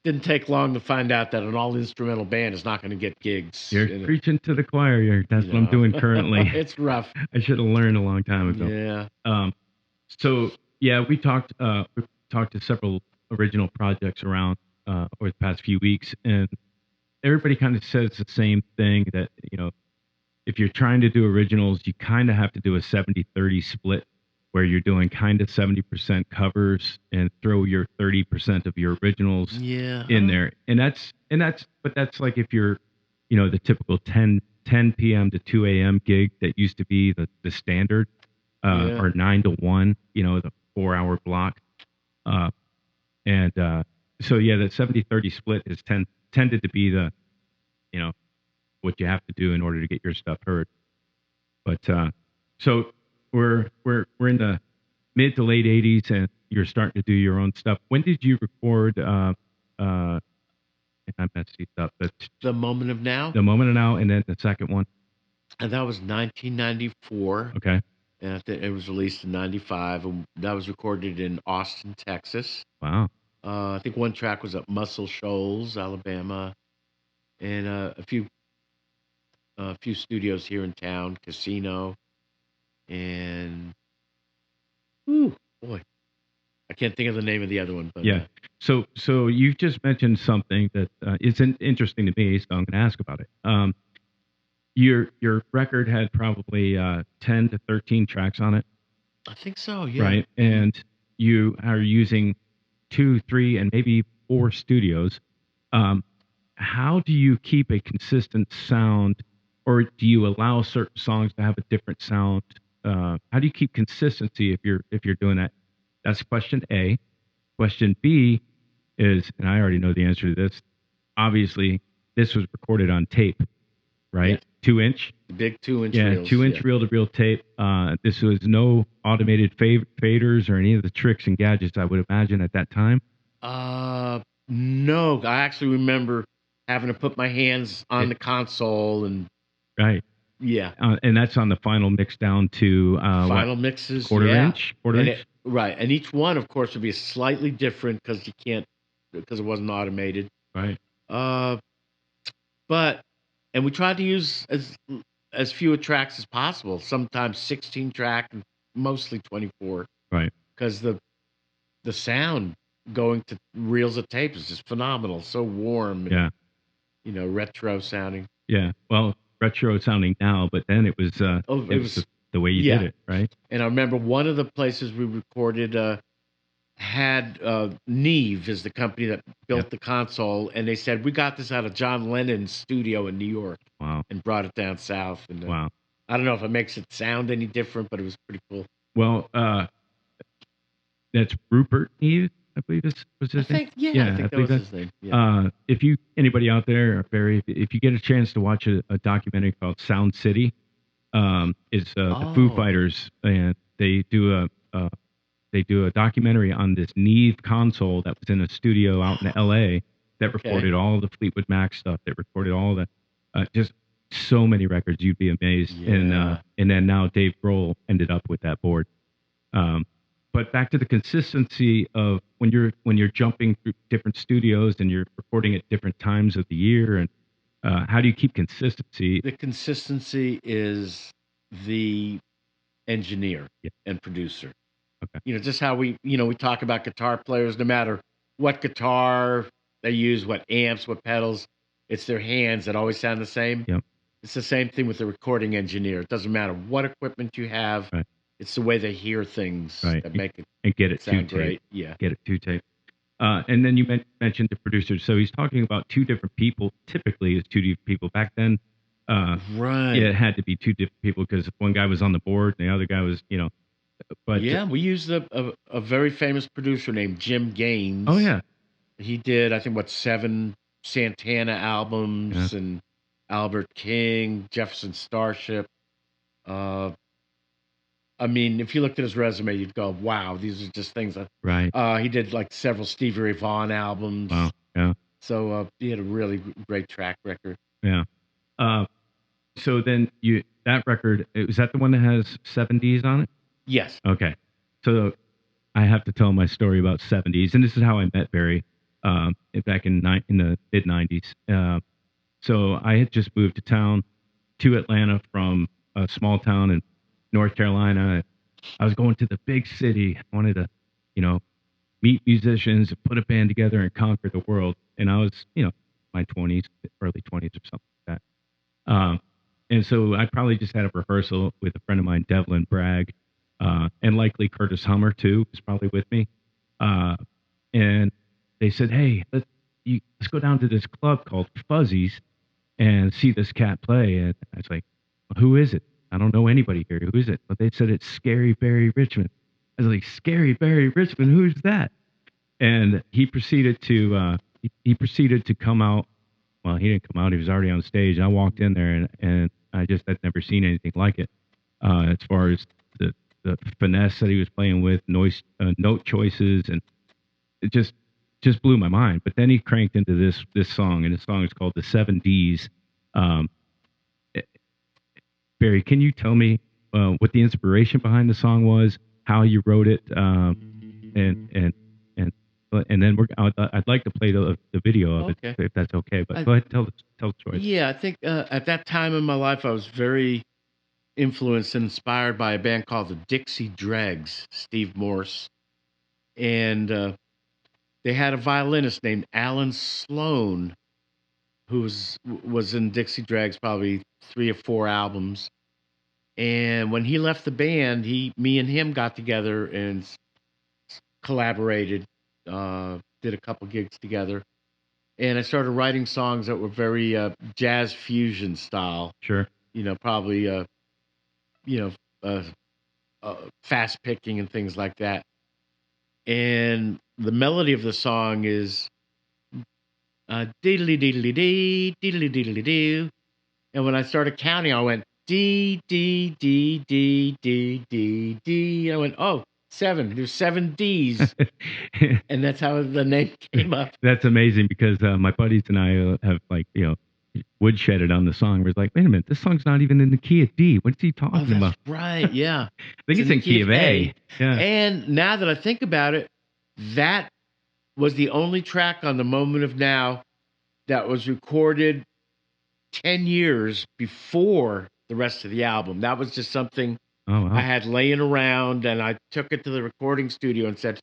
[SPEAKER 3] didn't take long to find out that an all instrumental band is not going to get gigs.
[SPEAKER 2] you're
[SPEAKER 3] And
[SPEAKER 2] preaching to the choir. That's
[SPEAKER 3] you
[SPEAKER 2] what I'm
[SPEAKER 3] know,
[SPEAKER 2] doing currently.
[SPEAKER 3] it's rough.
[SPEAKER 2] I should have learned a long time ago.
[SPEAKER 3] Yeah.
[SPEAKER 2] So yeah, we talked to several original projects around over the past few weeks, and everybody kind of says the same thing, that if you're trying to do originals, you kind of have to do a 70-30 split, where you're doing kind of 70% covers and throw your 30% of your originals
[SPEAKER 3] Yeah.
[SPEAKER 2] in there. And that's like if you're the typical 10 p.m. to 2 a.m. gig that used to be the standard,
[SPEAKER 3] Yeah.
[SPEAKER 2] or 9 to 1, the 4-hour block. And so yeah, that 70-30 split has tended to be the what you have to do in order to get your stuff heard. But so we're in the mid to late 80s, and you're starting to do your own stuff. When did you record and I messed these up, but
[SPEAKER 3] The Moment of Now,
[SPEAKER 2] The Moment of Now, and then the second one?
[SPEAKER 3] and that was 1994.
[SPEAKER 2] Okay.
[SPEAKER 3] And I think it was released in 95, and that was recorded in Austin, Texas.
[SPEAKER 2] Wow.
[SPEAKER 3] I think one track was at Muscle Shoals, Alabama, and a few studios here in town, Casino, and ooh, boy, I can't think of the name of the other one. But
[SPEAKER 2] Yeah. So you've just mentioned something that is interesting to me, so I'm going to ask about it. Your record had probably 10 to 13 tracks on it,
[SPEAKER 3] I think so. Yeah.
[SPEAKER 2] right? And you are using 2, 3, and maybe 4 studios. How do you keep a consistent sound, or do you allow certain songs to have a different sound? How do you keep consistency if you're doing that? That's question A. Question B is, and I already know the answer to this. Obviously, this was recorded on tape, right?
[SPEAKER 3] Yeah.
[SPEAKER 2] 2-inch.
[SPEAKER 3] The big 2-inch
[SPEAKER 2] Yeah,
[SPEAKER 3] reels.
[SPEAKER 2] 2-inch
[SPEAKER 3] yeah.
[SPEAKER 2] reel-to-reel tape. This was no automated faders or any of the tricks and gadgets, I would imagine, at that time.
[SPEAKER 3] No, I actually remember having to put my hands on the console, and
[SPEAKER 2] Right.
[SPEAKER 3] yeah,
[SPEAKER 2] And that's on the final mix down to
[SPEAKER 3] final mixes,
[SPEAKER 2] quarter
[SPEAKER 3] yeah.
[SPEAKER 2] inch? Quarter
[SPEAKER 3] And
[SPEAKER 2] inch?
[SPEAKER 3] right, and each one, of course, would be slightly different because it wasn't automated.
[SPEAKER 2] Right.
[SPEAKER 3] And we tried to use as few tracks as possible. Sometimes 16 track, and mostly 24,
[SPEAKER 2] Right.
[SPEAKER 3] because the sound going to reels of tape is just phenomenal. So warm, and,
[SPEAKER 2] Yeah.
[SPEAKER 3] retro sounding.
[SPEAKER 2] Yeah. Well, retro sounding now, but then it was
[SPEAKER 3] It
[SPEAKER 2] it
[SPEAKER 3] was
[SPEAKER 2] was the way you
[SPEAKER 3] yeah.
[SPEAKER 2] did it, right?
[SPEAKER 3] And I remember one of the places we recorded had Neve is the company that built
[SPEAKER 2] Yeah.
[SPEAKER 3] the console, and they said, we got this out of John Lennon's studio in New York
[SPEAKER 2] Wow.
[SPEAKER 3] and brought it down south. And
[SPEAKER 2] Wow.
[SPEAKER 3] I don't know if it makes it sound any different, but it was pretty cool.
[SPEAKER 2] Well, that's Rupert Neve, I believe was his name.
[SPEAKER 3] I think that was his name.
[SPEAKER 2] If anybody out there, or Barry, if you get a chance to watch a documentary called Sound City, it's the Foo Fighters, and they do a documentary on this Neve console that was in a studio out in L.A. that recorded all the Fleetwood Mac stuff. That recorded all the just so many records, you'd be amazed.
[SPEAKER 3] Yeah.
[SPEAKER 2] And then now Dave Grohl ended up with that board. But back to the consistency of when you're jumping through different studios and you're recording at different times of the year, and how do you keep consistency?
[SPEAKER 3] The consistency is the engineer and producer.
[SPEAKER 2] Okay.
[SPEAKER 3] Just how we talk about guitar players, no matter what guitar they use, what amps, what pedals, it's their hands that always sound the same.
[SPEAKER 2] Yep.
[SPEAKER 3] It's the same thing with the recording engineer. It doesn't matter what equipment you have.
[SPEAKER 2] Right.
[SPEAKER 3] It's the way they hear things that make it
[SPEAKER 2] and get it
[SPEAKER 3] sound
[SPEAKER 2] to
[SPEAKER 3] great.
[SPEAKER 2] tape.
[SPEAKER 3] Yeah.
[SPEAKER 2] Get it to tape. And then you mentioned the producers. So he's talking about two different people. Typically, it's two different people. Back then,
[SPEAKER 3] right.
[SPEAKER 2] Yeah, it had to be two different people because one guy was on the board and the other guy was, But
[SPEAKER 3] we used a very famous producer named Jim Gaines.
[SPEAKER 2] Oh yeah,
[SPEAKER 3] he did I think 7 Santana albums and Albert King, Jefferson Starship. I mean, if you looked at his resume, you'd go, "Wow, these are just things."
[SPEAKER 2] Right.
[SPEAKER 3] He did like several Stevie Ray Vaughan albums.
[SPEAKER 2] Wow. Yeah.
[SPEAKER 3] So he had a really great track record.
[SPEAKER 2] Yeah. So then that record, was that the one that has 7Ds on it?
[SPEAKER 3] Yes.
[SPEAKER 2] Okay. So I have to tell my story about 7Ds, and this is how I met Barry back in the mid 90s. So I had just moved to Atlanta from a small town in North Carolina. I was going to the big city. I wanted to, meet musicians and put a band together and conquer the world. And I was, my 20s, early 20s or something like that. And so I probably just had a rehearsal with a friend of mine, Devlin Bragg, and likely Curtis Hummer too was probably with me. And they said, "Hey, let's go down to this club called Fuzzies and see this cat play." And I was like, "Who is it? I don't know anybody here. Who is it?" But they said it's Scary Barry Richman. I was like, "Scary Barry Richman? Who's that?" And he proceeded to come out. Well, he didn't come out. He was already on stage. I walked in there, and I just had never seen anything like it. As far as the finesse that he was playing with, note choices, and it just blew my mind. But then he cranked into this song, and the song is called "The 7Ds." Barry, can you tell me what the inspiration behind the song was, how you wrote it, and then I'd like to play the video of it if that's okay. But go ahead, tell the story.
[SPEAKER 3] Yeah, I think at that time in my life, I was very influenced and inspired by a band called the Dixie Dregs, Steve Morse, and they had a violinist named Alan Sloan, who was in Dixie Dregs probably 3 or 4 albums. And when he left the band, me and him got together and collaborated, did a couple gigs together, and I started writing songs that were very jazz fusion style.
[SPEAKER 2] Sure.
[SPEAKER 3] Probably fast picking and things like that. And the melody of the song is diddly diddly dee, diddly diddly doo. And when I started counting, I went D D D D D D D. I went, oh, 7. There's 7 Ds, and that's how the name came up.
[SPEAKER 2] That's amazing because my buddies and I have woodshedded on the song. We're like, wait a minute, this song's not even in the key of D. What's he talking about?
[SPEAKER 3] Right, yeah.
[SPEAKER 2] I think it's in key of A. Yeah.
[SPEAKER 3] And now that I think about it, that was the only track on The Moment of Now that was recorded 10 years before the rest of the album. That was just something I had laying around, and I took it to the recording studio and said,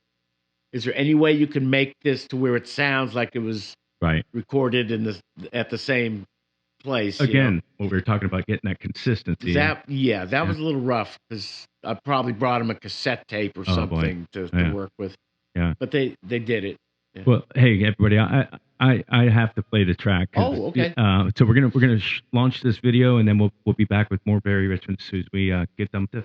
[SPEAKER 3] is there any way you can make this to where it sounds like it was recorded at the same place?
[SPEAKER 2] Again, what we were talking about, getting that consistency.
[SPEAKER 3] That was a little rough because I probably brought him a cassette tape or something to work with.
[SPEAKER 2] Yeah.
[SPEAKER 3] But they did it. Yeah.
[SPEAKER 2] Well, hey, everybody, I have to play the track.
[SPEAKER 3] Oh, okay.
[SPEAKER 2] So we're gonna launch this video, and then we'll be back with more Barry Richman as soon as we get done with this.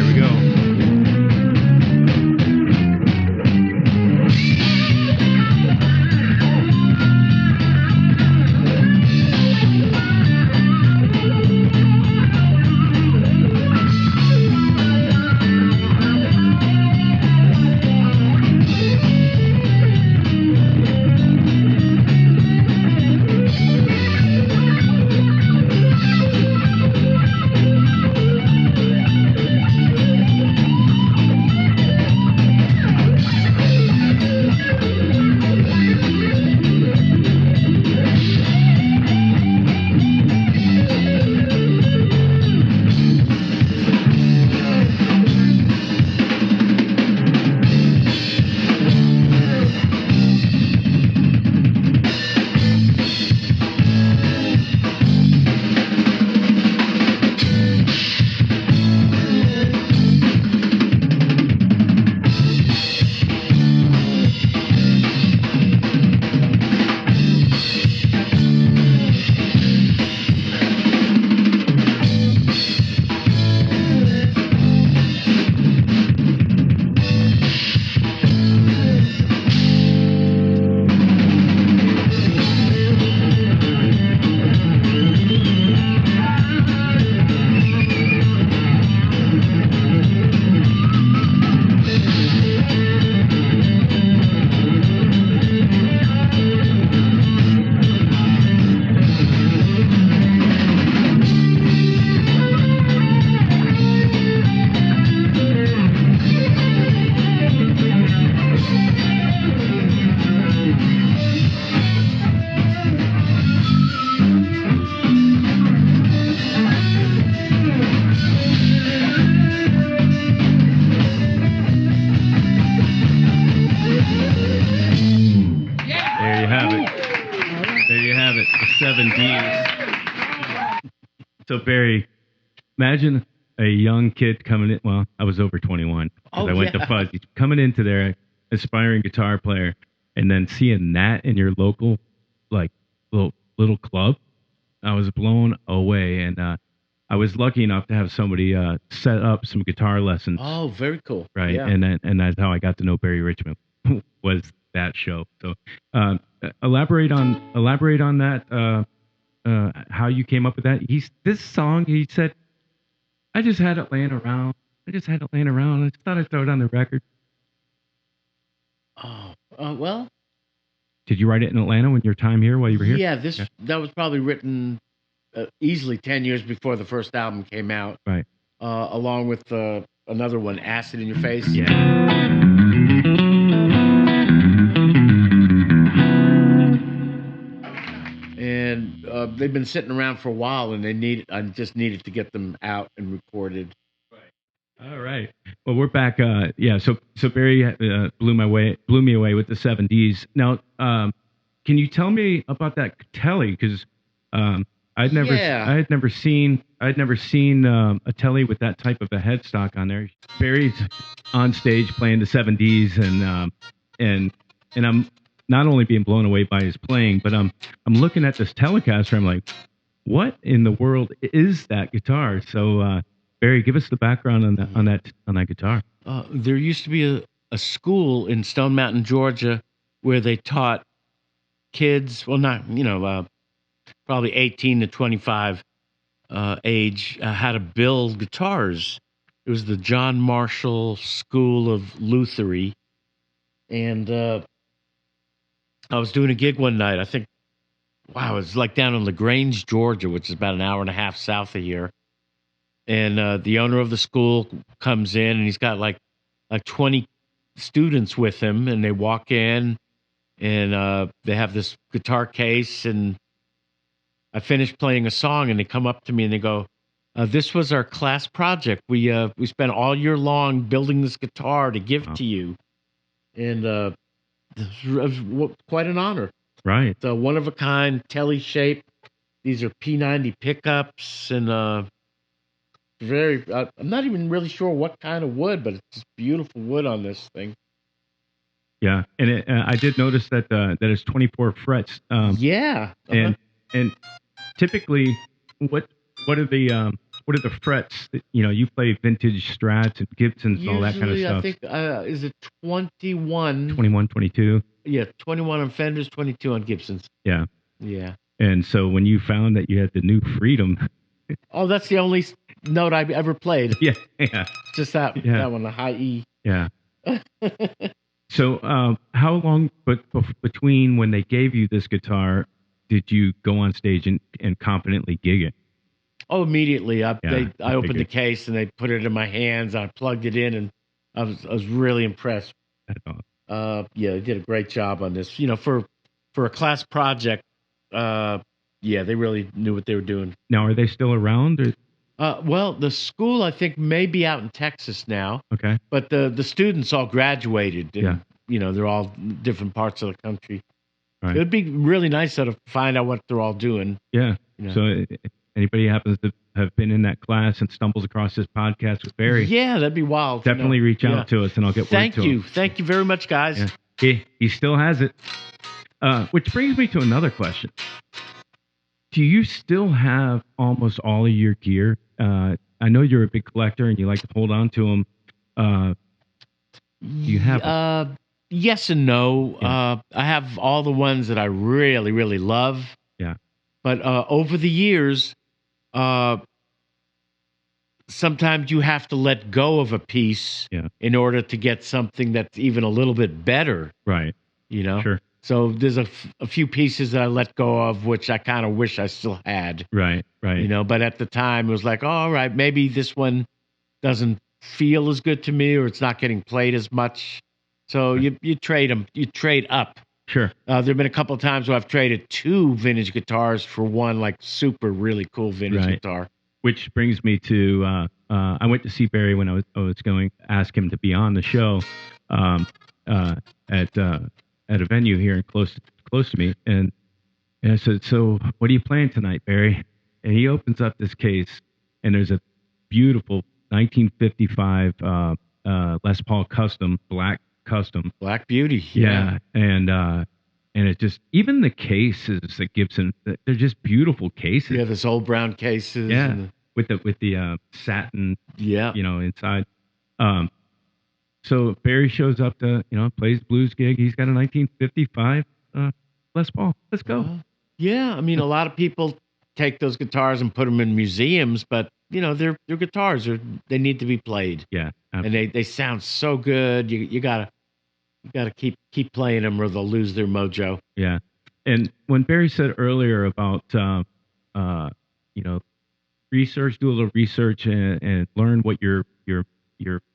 [SPEAKER 2] Here we go. Seven Ds. So Barry, imagine a young kid coming in. Well, I was over 21 because I went to Fuzzy. Coming into there, aspiring guitar player, and then seeing that in your local, like little club, I was blown away. And I was lucky enough to have somebody set up some guitar lessons.
[SPEAKER 3] Oh, very cool.
[SPEAKER 2] Right,
[SPEAKER 3] Yeah.
[SPEAKER 2] and that's how I got to know Barry Richman. Was that show? So elaborate on that. How you came up with that? This song. He said, "I just had it laying around. I just thought I'd throw it on the record."
[SPEAKER 3] Oh, well.
[SPEAKER 2] Did you write it in Atlanta when your time here while you were here?
[SPEAKER 3] Yeah, that was probably written easily 10 years before the first album came out.
[SPEAKER 2] Right.
[SPEAKER 3] Along with another one, Acid in Your Face.
[SPEAKER 2] Yeah.
[SPEAKER 3] And they've been sitting around for a while, and I just needed to get them out and recorded.
[SPEAKER 2] All right. Well, we're back. So Barry blew me away with the 7Ds. Now, can you tell me about that telly? Because I had never seen a telly with that type of a headstock on there. Barry's on stage playing the 7Ds, and I'm not only being blown away by his playing, but I'm looking at this Telecaster. I'm like, what in the world is that guitar? So. Barry, give us the background on that guitar.
[SPEAKER 3] There used to be a school in Stone Mountain, Georgia, where they taught kids, well, not probably 18 to 25 age, how to build guitars. It was the John Marshall School of Luthery, and I was doing a gig one night. I think, it was like down in LaGrange, Georgia, which is about an hour and a half south of here. And the owner of the school comes in, and he's got like 20 students with him, and they walk in, and they have this guitar case, and I finished playing a song, and they come up to me and they go, "This was our class project. We spent all year long building this guitar to give to you," and it was quite an honor.
[SPEAKER 2] Right.
[SPEAKER 3] It's a one of a kind telly shape. These are P90 pickups, and I'm not even really sure what kind of wood, but it's just beautiful wood on this thing.
[SPEAKER 2] Yeah, and I did notice that it's 24 frets.
[SPEAKER 3] Yeah,
[SPEAKER 2] and typically, what are the what are the frets? You play vintage Strats and Gibsons and all that kind of
[SPEAKER 3] Usually, I
[SPEAKER 2] stuff.
[SPEAKER 3] think is it 21?
[SPEAKER 2] 21, 22.
[SPEAKER 3] Yeah, 21 on Fenders, 22 on Gibsons.
[SPEAKER 2] Yeah.
[SPEAKER 3] Yeah.
[SPEAKER 2] And so when you found that you had the new Freedom,
[SPEAKER 3] Oh, that's the only note I've ever played.
[SPEAKER 2] yeah,
[SPEAKER 3] Just that one, the high E.
[SPEAKER 2] yeah. So how long, between when they gave you this guitar, did you go on stage and confidently gig it?
[SPEAKER 3] Oh, immediately. I opened the
[SPEAKER 2] figured.
[SPEAKER 3] case and they put it in my hands. I plugged it in and I was really impressed.
[SPEAKER 2] That's awesome.
[SPEAKER 3] Yeah, they did a great job on this. For a class project, yeah, they really knew what they were doing.
[SPEAKER 2] Now, are they still around? Or?
[SPEAKER 3] Well, the school I think may be out in Texas now.
[SPEAKER 2] Okay.
[SPEAKER 3] But the students all graduated. And,
[SPEAKER 2] Yeah.
[SPEAKER 3] They're all different parts of the country.
[SPEAKER 2] Right.
[SPEAKER 3] It would be really nice to find out what they're all doing.
[SPEAKER 2] Yeah. So anybody happens to have been in that class and stumbles across this podcast with Barry,
[SPEAKER 3] Yeah, that'd be wild.
[SPEAKER 2] definitely reach out to us and I'll get word to him.
[SPEAKER 3] Thank you very much, guys.
[SPEAKER 2] Yeah. He still has it. Which brings me to another question. Do you still have almost all of your gear? I know you're a big collector and you like to hold on to them. Do you have?
[SPEAKER 3] Yes and no.
[SPEAKER 2] Yeah.
[SPEAKER 3] I have all the ones that I really, really love.
[SPEAKER 2] Yeah.
[SPEAKER 3] But over the years, sometimes you have to let go of a piece in order to get something that's even a little bit better.
[SPEAKER 2] Right. Sure.
[SPEAKER 3] So there's a few pieces that I let go of, which I kind of wish I still had.
[SPEAKER 2] Right.
[SPEAKER 3] But at the time it was like, oh, all right, maybe this one doesn't feel as good to me or it's not getting played as much. So you trade them. You trade up.
[SPEAKER 2] Sure.
[SPEAKER 3] There have been a couple of times where I've traded 2 vintage guitars for one like super really cool vintage guitar.
[SPEAKER 2] Which brings me to I went to see Barry when I was going to ask him to be on the show at a venue here close to me, and I said, "So what are you playing tonight, Barry?" And he opens up this case, and there's a beautiful 1955 Les Paul Custom, black custom.
[SPEAKER 3] Black Beauty.
[SPEAKER 2] Yeah. And it just, even the cases that Gibson, they're just beautiful cases.
[SPEAKER 3] Yeah, this old brown cases.
[SPEAKER 2] Yeah. With the satin, inside. So Barry shows up to, plays blues gig. He's got a 1955 Les Paul. Let's go.
[SPEAKER 3] Yeah, I mean, a lot of people take those guitars and put them in museums, but they're guitars. They need to be played.
[SPEAKER 2] Yeah, absolutely.
[SPEAKER 3] And they sound so good. You gotta keep playing them, or they'll lose their mojo.
[SPEAKER 2] Yeah, and when Barry said earlier about research, do a little research and learn what your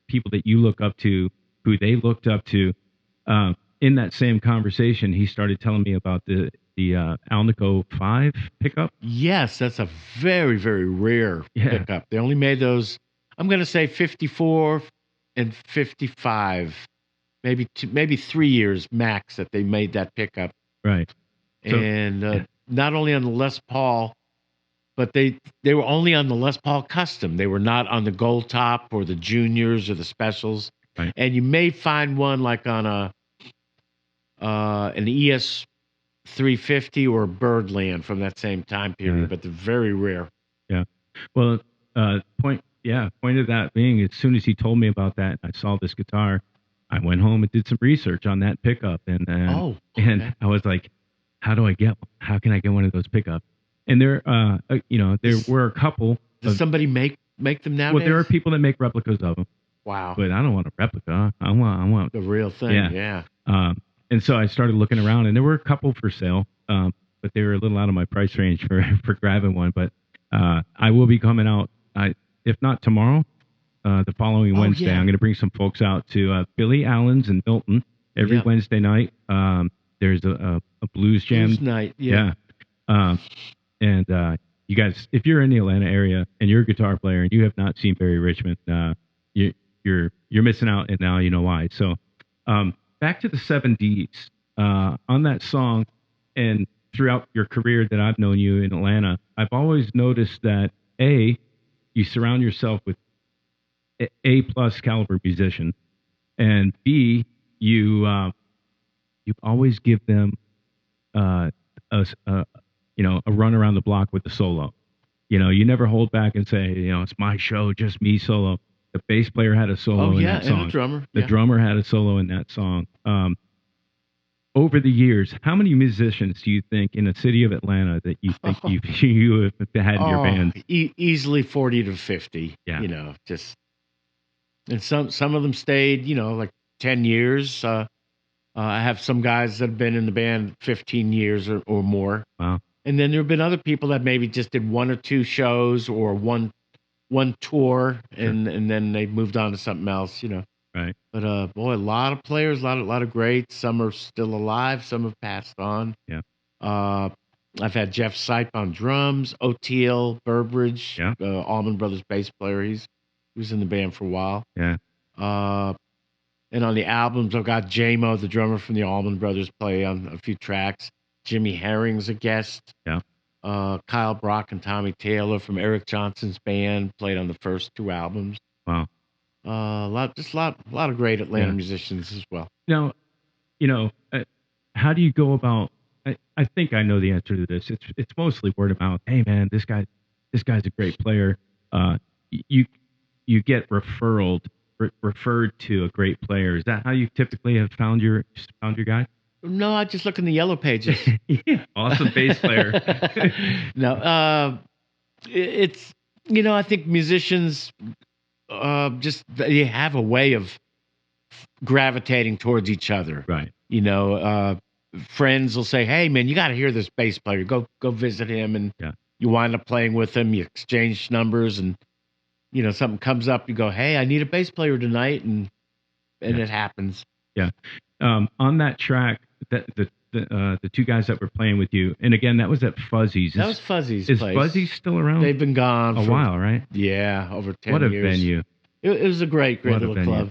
[SPEAKER 2] people that you look up to, who they looked up to. In that same conversation, he started telling me about the Alnico 5 pickup.
[SPEAKER 3] Yes, that's a very, very rare pickup. They only made those, I'm going to say 54 and 55, maybe 3 years max that they made that pickup.
[SPEAKER 2] Right.
[SPEAKER 3] And not only on the Les Paul, but they were only on the Les Paul Custom. They were not on the Gold Top or the Juniors or the Specials.
[SPEAKER 2] Right.
[SPEAKER 3] And you may find one like on an ES 350 or Birdland from that same time period, but they're very rare.
[SPEAKER 2] Yeah. Well, point of that being, as soon as he told me about that, I saw this guitar. I went home and did some research on that pickup, and I was like, how can I get one of those pickups? And there were a couple.
[SPEAKER 3] Does somebody make them nowadays?
[SPEAKER 2] Well, there are people that make replicas of them.
[SPEAKER 3] Wow.
[SPEAKER 2] But I don't want a replica. I want
[SPEAKER 3] the real thing. Yeah.
[SPEAKER 2] And so I started looking around, and there were a couple for sale, but they were a little out of my price range for grabbing one. But I will be coming out, if not tomorrow, the following Wednesday. I'm going to bring some folks out to Billy Allen's in Milton every Wednesday night. There's a blues jam.
[SPEAKER 3] Blues night, yeah.
[SPEAKER 2] And you guys, if you're in the Atlanta area and you're a guitar player and you have not seen Barry Richman, you're missing out, and now you know why. So back to the 7Ds. On that song, and throughout your career that I've known you in Atlanta, I've always noticed that you surround yourself with A+ caliber musicians, and B, you always give them a run around the block with the solo. You never hold back and say, it's my show, just me solo. The bass player had a solo in that song.
[SPEAKER 3] And the drummer.
[SPEAKER 2] The drummer had a solo in that song. Over the years, how many musicians do you think in the city of Atlanta that you think you have had in your band?
[SPEAKER 3] Easily 40 to 50.
[SPEAKER 2] Yeah.
[SPEAKER 3] And some of them stayed, like 10 years. I have some guys that have been in the band 15 years or more.
[SPEAKER 2] Wow.
[SPEAKER 3] And then there have been other people that maybe just did one or two shows or one tour, and then they moved on to something else,
[SPEAKER 2] Right.
[SPEAKER 3] But boy, a lot of players, a lot of greats. Some are still alive, some have passed on.
[SPEAKER 2] Yeah.
[SPEAKER 3] I've had Jeff Sipe on drums, O'Teal, Burbridge, Allman Brothers bass player. He was in the band for a while.
[SPEAKER 2] Yeah.
[SPEAKER 3] And on the albums, I've got J-Mo, the drummer from the Allman Brothers, play on a few tracks. Jimmy Herring's a guest.
[SPEAKER 2] Yeah.
[SPEAKER 3] Kyle Brock and Tommy Taylor from Eric Johnson's band played on the first two albums.
[SPEAKER 2] Wow.
[SPEAKER 3] A lot of great Atlanta musicians as well.
[SPEAKER 2] Now, how do you go about? I think I know the answer to this. It's mostly word of mouth. Hey, man, this guy's a great player. You get referred to a great player. Is that how you typically have found your guy?
[SPEAKER 3] No, I just look in the yellow pages.
[SPEAKER 2] Yeah, awesome bass player.
[SPEAKER 3] No, it's I think musicians just they have a way of gravitating towards each other.
[SPEAKER 2] Right.
[SPEAKER 3] Friends will say, "Hey, man, you got to hear this bass player. Go visit him," and you wind up playing with him. You exchange numbers, and something comes up. You go, "Hey, I need a bass player tonight," and it happens.
[SPEAKER 2] Yeah. On that track, the two guys that were playing with you, and again, that was at Fuzzy's.
[SPEAKER 3] That was Fuzzy's
[SPEAKER 2] Is
[SPEAKER 3] place.
[SPEAKER 2] Fuzzy's still around?
[SPEAKER 3] They've been gone
[SPEAKER 2] a while, right?
[SPEAKER 3] Yeah, over 10
[SPEAKER 2] what a
[SPEAKER 3] years.
[SPEAKER 2] venue!
[SPEAKER 3] It was a great little club.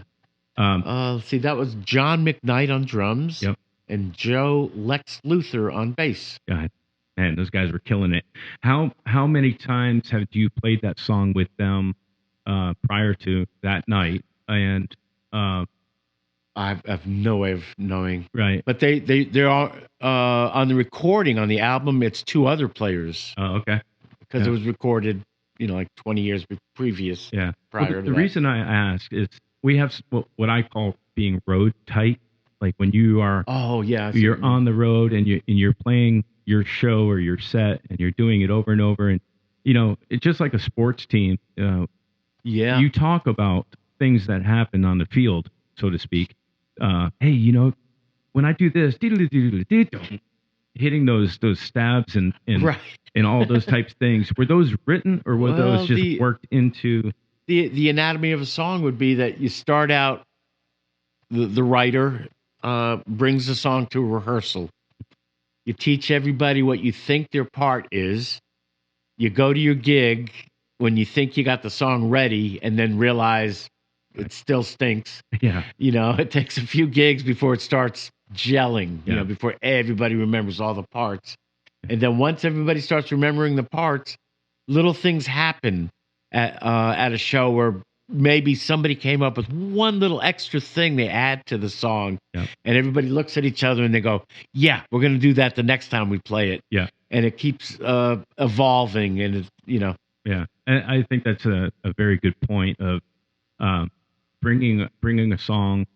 [SPEAKER 3] Let's see, that was John McKnight on drums.
[SPEAKER 2] Yep.
[SPEAKER 3] And Joe Lex Luthor on bass.
[SPEAKER 2] God, man, those guys were killing it. How many times have you played that song with them prior to that night? And
[SPEAKER 3] I've no way of knowing.
[SPEAKER 2] Right.
[SPEAKER 3] But they are on the recording on the album. It's two other players.
[SPEAKER 2] Oh, okay.
[SPEAKER 3] Because it was recorded, like 20 years previous.
[SPEAKER 2] Yeah.
[SPEAKER 3] Prior to
[SPEAKER 2] the reason I ask is we have what I call being road tight. Like when you are, you're on the road and you're playing your show or your set and you're doing it over and over, and it's just like a sports team. You talk about things that happen on the field, so to speak. Hey, when I do this, hitting those stabs and and all those types of things. Were those written or were those just worked into?
[SPEAKER 3] The anatomy of a song would be that you start out. The writer brings the song to a rehearsal. You teach everybody what you think their part is. You go to your gig when you think you got the song ready and then realize it still stinks.
[SPEAKER 2] Yeah.
[SPEAKER 3] It takes a few gigs before it starts gelling, before everybody remembers all the parts. And then once everybody starts remembering the parts, little things happen at a show where maybe somebody came up with one little extra thing they add to the song, and everybody looks at each other and they go, "Yeah, we're going to do that the next time we play it."
[SPEAKER 2] Yeah,
[SPEAKER 3] and it keeps evolving, and
[SPEAKER 2] Yeah, and I think that's a very good point of bringing a song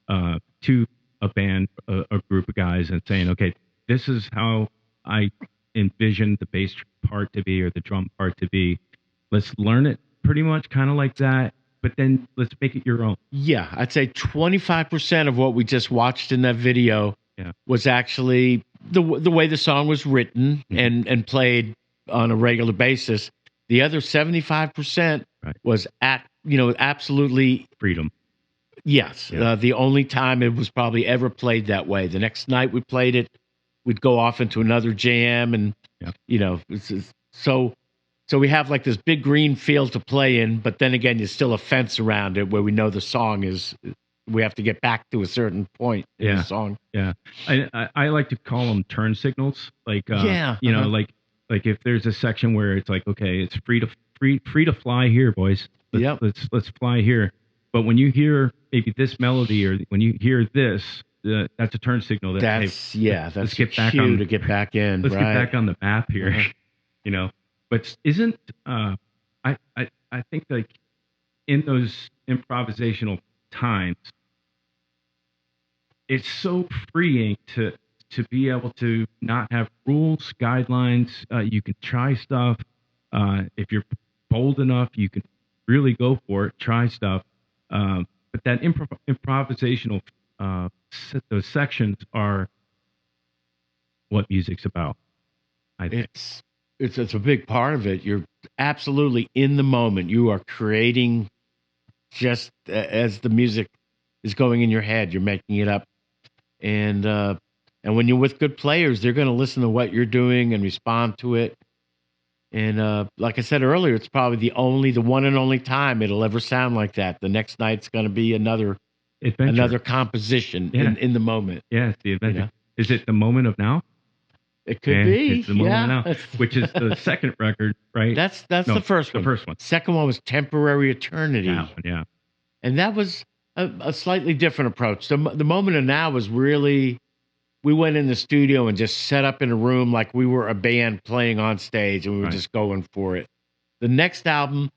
[SPEAKER 2] to a band, a group of guys, and saying, "Okay, this is how I envision the bass part to be or the drum part to be. Let's learn it pretty much kind of like that." But then let's make it your own.
[SPEAKER 3] Yeah, I'd say 25% of what we just watched in that video was actually the way the song was written and played on a regular basis. The other 75% was absolutely
[SPEAKER 2] freedom.
[SPEAKER 3] Yes, the only time it was probably ever played that way. The next night we played it, we'd go off into another jam, and So we have like this big green field to play in, but then again, there's still a fence around it where we know the song is. We have to get back to a certain point in the song.
[SPEAKER 2] Yeah, I like to call them turn signals. Like like if there's a section where it's like, okay, it's free to fly here, boys. Let's fly here. But when you hear maybe this melody or when you hear this, that's a turn signal.
[SPEAKER 3] That's
[SPEAKER 2] let's get back
[SPEAKER 3] to get back in.
[SPEAKER 2] Let's get back on the map here. But isn't I think like in those improvisational times, it's so freeing to be able to not have rules, guidelines. You can try stuff. If you're bold enough, you can really go for it. Try stuff. But that improvisational those sections are what music's about. I think.
[SPEAKER 3] It's a big part of it. You're absolutely in the moment. You are creating as the music is going in your head. You're making it up, and when you're with good players, they're going to listen to what you're doing and respond to it. And like I said earlier, it's probably the one and only time it'll ever sound like that. The next night's going to be another
[SPEAKER 2] Adventure.
[SPEAKER 3] composition
[SPEAKER 2] Yeah.
[SPEAKER 3] in the moment.
[SPEAKER 2] Yeah, it's the adventure.
[SPEAKER 3] You know?
[SPEAKER 2] Is it the moment of now?
[SPEAKER 3] It could be.
[SPEAKER 2] It's the moment of now, which is the second record, right?
[SPEAKER 3] That's
[SPEAKER 2] No,
[SPEAKER 3] the first one.
[SPEAKER 2] The first one.
[SPEAKER 3] Second one was Temporary Eternity.
[SPEAKER 2] That one, yeah.
[SPEAKER 3] And that was a slightly different approach. The moment of now was really, we went in the studio and just set up in a room like we were a band playing on stage, and we were just going for it. The next album,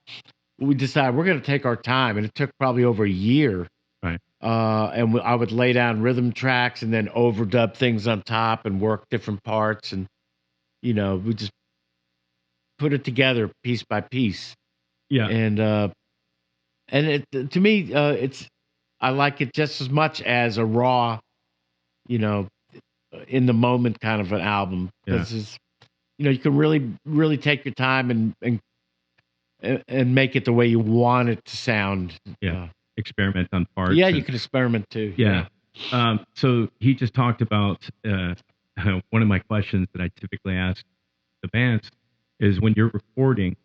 [SPEAKER 3] we decided we're going to take our time, and it took probably over a year.
[SPEAKER 2] Right.
[SPEAKER 3] And I would lay down rhythm tracks and then overdub things on top and work different parts, and we just put it together piece by piece.
[SPEAKER 2] Yeah.
[SPEAKER 3] And it, to me, I like it just as much as a raw, in the moment kind of an album. Because you can really take your time and make it the way you want it to sound.
[SPEAKER 2] Yeah. Experiment on parts.
[SPEAKER 3] Yeah, you can experiment too.
[SPEAKER 2] Yeah. So he just talked about one of my questions that I typically ask the bands is, when you're recording,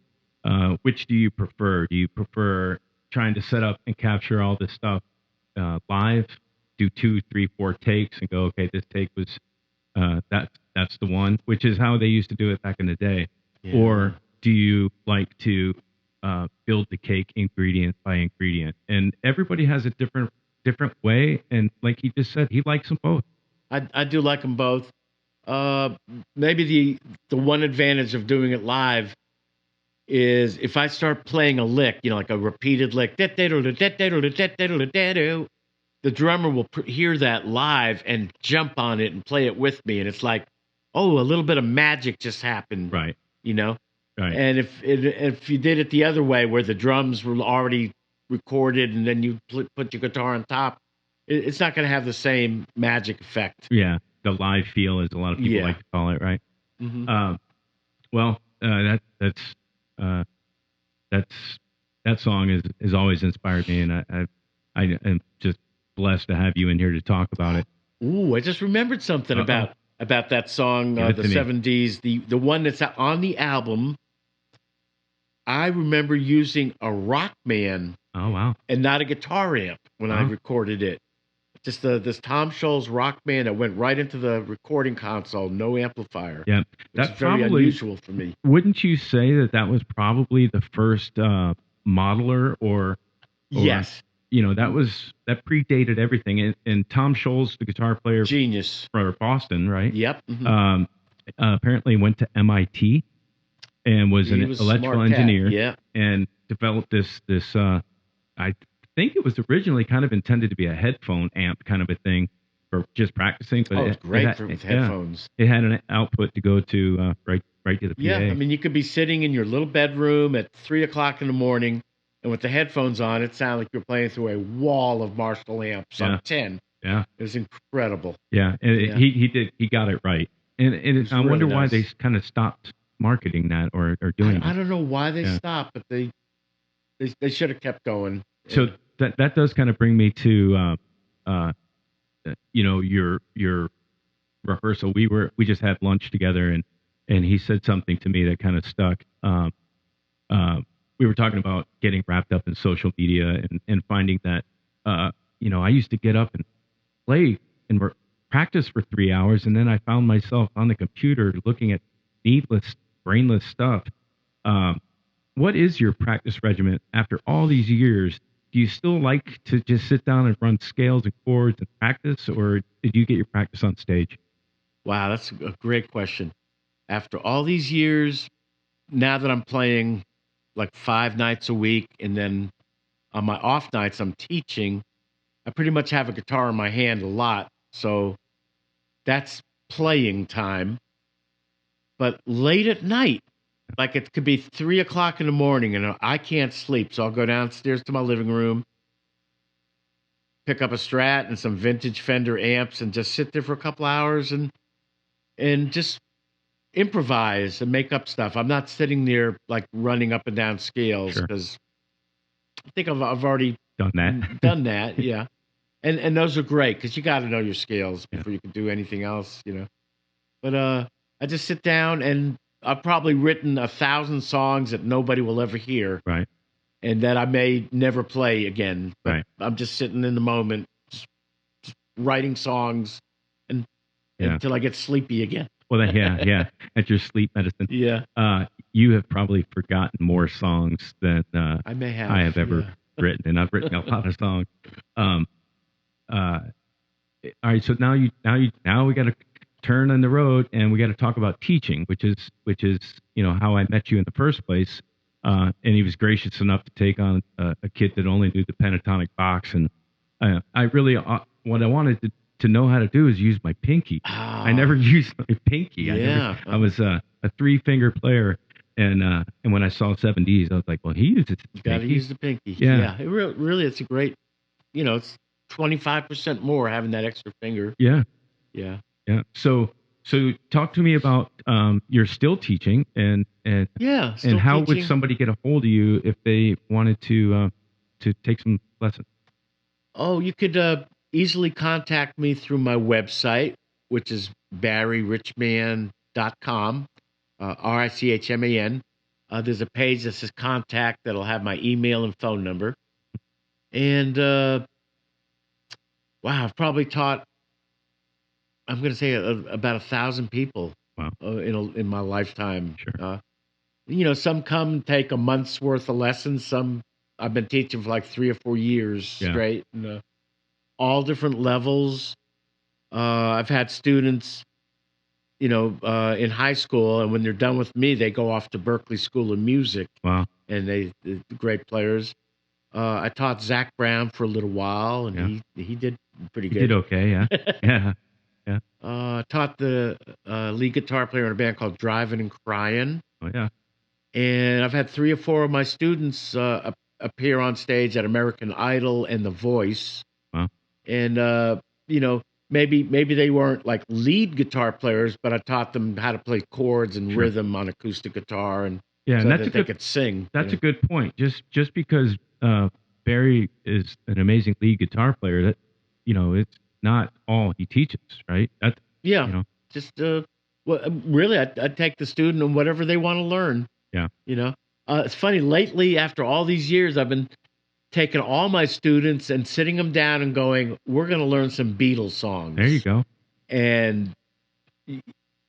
[SPEAKER 2] which do you prefer? Do you prefer trying to set up and capture all this stuff live, do 2, 3, 4 takes and go, okay, this take was that's the one, which is how they used to do it back in the day?
[SPEAKER 3] Yeah.
[SPEAKER 2] Or do you like to build the cake ingredient by ingredient? And everybody has a different way, and like he just said, he likes them both.
[SPEAKER 3] I do like them both. Maybe the one advantage of doing it live is if I start playing a lick, like a repeated lick, the drummer will hear that live and jump on it and play it with me, and it's like, oh, a little bit of magic just happened,
[SPEAKER 2] right?
[SPEAKER 3] Right. And if you did it the other way, where the drums were already recorded and then you put your guitar on top, it's not going to have the same magic effect.
[SPEAKER 2] Yeah, the live feel, as a lot of people like to call it, right?
[SPEAKER 3] Mm-hmm.
[SPEAKER 2] Well, that song has always inspired me, and I am just blessed to have you in here to talk about it.
[SPEAKER 3] Ooh, I just remembered something about that song, the 70s, the one that's on the album. I remember using a Rockman.
[SPEAKER 2] Oh, wow.
[SPEAKER 3] And not a guitar amp when I recorded it. Just this Tom Scholz Rockman that went right into the recording console, no amplifier.
[SPEAKER 2] Yeah,
[SPEAKER 3] that's very unusual for me.
[SPEAKER 2] Wouldn't you say that was probably the first modeler or
[SPEAKER 3] yes.
[SPEAKER 2] That predated everything. And Tom Scholz, the guitar player,
[SPEAKER 3] genius
[SPEAKER 2] for Boston, right?
[SPEAKER 3] Yep. Mm-hmm.
[SPEAKER 2] Apparently went to MIT and was an electrical engineer.
[SPEAKER 3] Yeah.
[SPEAKER 2] And developed this. I think it was originally kind of intended to be a headphone amp kind of a thing for just practicing. But
[SPEAKER 3] it's great with headphones.
[SPEAKER 2] It had an output to go to right to the PA.
[SPEAKER 3] Yeah, I mean, you could be sitting in your little bedroom at 3:00 in the morning, and with the headphones on, it sounded like you're playing through a wall of Marshall amps on 10.
[SPEAKER 2] Yeah,
[SPEAKER 3] it was incredible.
[SPEAKER 2] Yeah, and he got it right. And I
[SPEAKER 3] really
[SPEAKER 2] wonder
[SPEAKER 3] nice.
[SPEAKER 2] why they kind of stopped marketing that or doing it.
[SPEAKER 3] I don't know why they stopped, but they should have kept going.
[SPEAKER 2] So that does kind of bring me to your rehearsal. We just had lunch together, and he said something to me that kind of stuck. We were talking about getting wrapped up in social media and finding that I used to get up and play and practice for 3 hours, and then I found myself on the computer looking at needless, brainless stuff. What is your practice regimen after all these years? Do you still like to just sit down and run scales and chords and practice, or did you get your practice on stage?
[SPEAKER 3] Wow, that's a great question. After all these years, now that I'm playing like 5 nights a week, and then on my off nights I'm teaching, I pretty much have a guitar in my hand a lot. So that's playing time. But late at night, like it could be 3 o'clock in the morning and I can't sleep. So I'll go downstairs to my living room, pick up a Strat and some vintage Fender amps and just sit there for a couple hours and just improvise and make up stuff. I'm not sitting there like running up and down scales
[SPEAKER 2] Sure.
[SPEAKER 3] because I think I've already
[SPEAKER 2] Done that.
[SPEAKER 3] done that. Yeah. And those are great because you got to know your scales
[SPEAKER 2] Yeah.
[SPEAKER 3] before you can do anything else, you know. But I just sit down and I've probably written 1,000 songs that nobody will ever hear
[SPEAKER 2] Right.
[SPEAKER 3] and that I may never play again. But
[SPEAKER 2] Right.
[SPEAKER 3] I'm just sitting in the moment, just writing songs and
[SPEAKER 2] Yeah.
[SPEAKER 3] until I get sleepy again.
[SPEAKER 2] Well, yeah. At your sleep medicine.
[SPEAKER 3] Yeah,
[SPEAKER 2] You have probably forgotten more songs than
[SPEAKER 3] I may have.
[SPEAKER 2] I have ever
[SPEAKER 3] yeah.
[SPEAKER 2] written, and I've written a lot of songs. All right, so now we got to turn on the road, and we got to talk about teaching, which is how I met you in the first place. And he was gracious enough to take on a kid that only knew the pentatonic box, and I really what I wanted to know how to do is use my pinky. I never used my pinky.
[SPEAKER 3] Yeah.
[SPEAKER 2] I was a 3-finger player. And when I saw 7Ds, I was like, well, he uses his
[SPEAKER 3] You got to
[SPEAKER 2] pinky.
[SPEAKER 3] use the pinky.
[SPEAKER 2] Yeah.
[SPEAKER 3] It really, it's a great, it's 25% more having that extra finger.
[SPEAKER 2] Yeah.
[SPEAKER 3] Yeah.
[SPEAKER 2] So talk to me about you're still teaching and
[SPEAKER 3] Yeah. Still
[SPEAKER 2] and how
[SPEAKER 3] teaching.
[SPEAKER 2] would somebody get a hold of you if they wanted to take some lessons?
[SPEAKER 3] Oh, you could easily contact me through my website, which is barryrichman.com, Richman. There's a page that says contact that'll have my email and phone number. And wow, I've probably taught, I'm going to say about 1,000 people.
[SPEAKER 2] Wow.
[SPEAKER 3] In my lifetime.
[SPEAKER 2] Sure.
[SPEAKER 3] Some come take a month's worth of lessons. Some I've been teaching for like 3 or 4 years straight. And, all different levels. I've had students, in high school, and when they're done with me, they go off to Berklee School of Music.
[SPEAKER 2] Wow.
[SPEAKER 3] And they're great players. I taught Zach Brown for a little while, and he did pretty good.
[SPEAKER 2] You did okay, yeah. Yeah.
[SPEAKER 3] I taught the lead guitar player in a band called Driving and Crying.
[SPEAKER 2] Oh yeah.
[SPEAKER 3] And I've had 3 or 4 of my students appear on stage at American Idol and The Voice.
[SPEAKER 2] Wow.
[SPEAKER 3] And maybe they weren't like lead guitar players, but I taught them how to play chords and rhythm on acoustic guitar, and
[SPEAKER 2] Yeah,
[SPEAKER 3] so
[SPEAKER 2] and
[SPEAKER 3] that they could sing.
[SPEAKER 2] That's a good point. Just because Barry is an amazing lead guitar player, that it's not all he teaches, right? That's
[SPEAKER 3] Just really, I take the student and whatever they want to learn.
[SPEAKER 2] Yeah.
[SPEAKER 3] It's funny. Lately, after all these years, I've been taking all my students and sitting them down and going, "We're going to learn some Beatles songs."
[SPEAKER 2] There you go.
[SPEAKER 3] And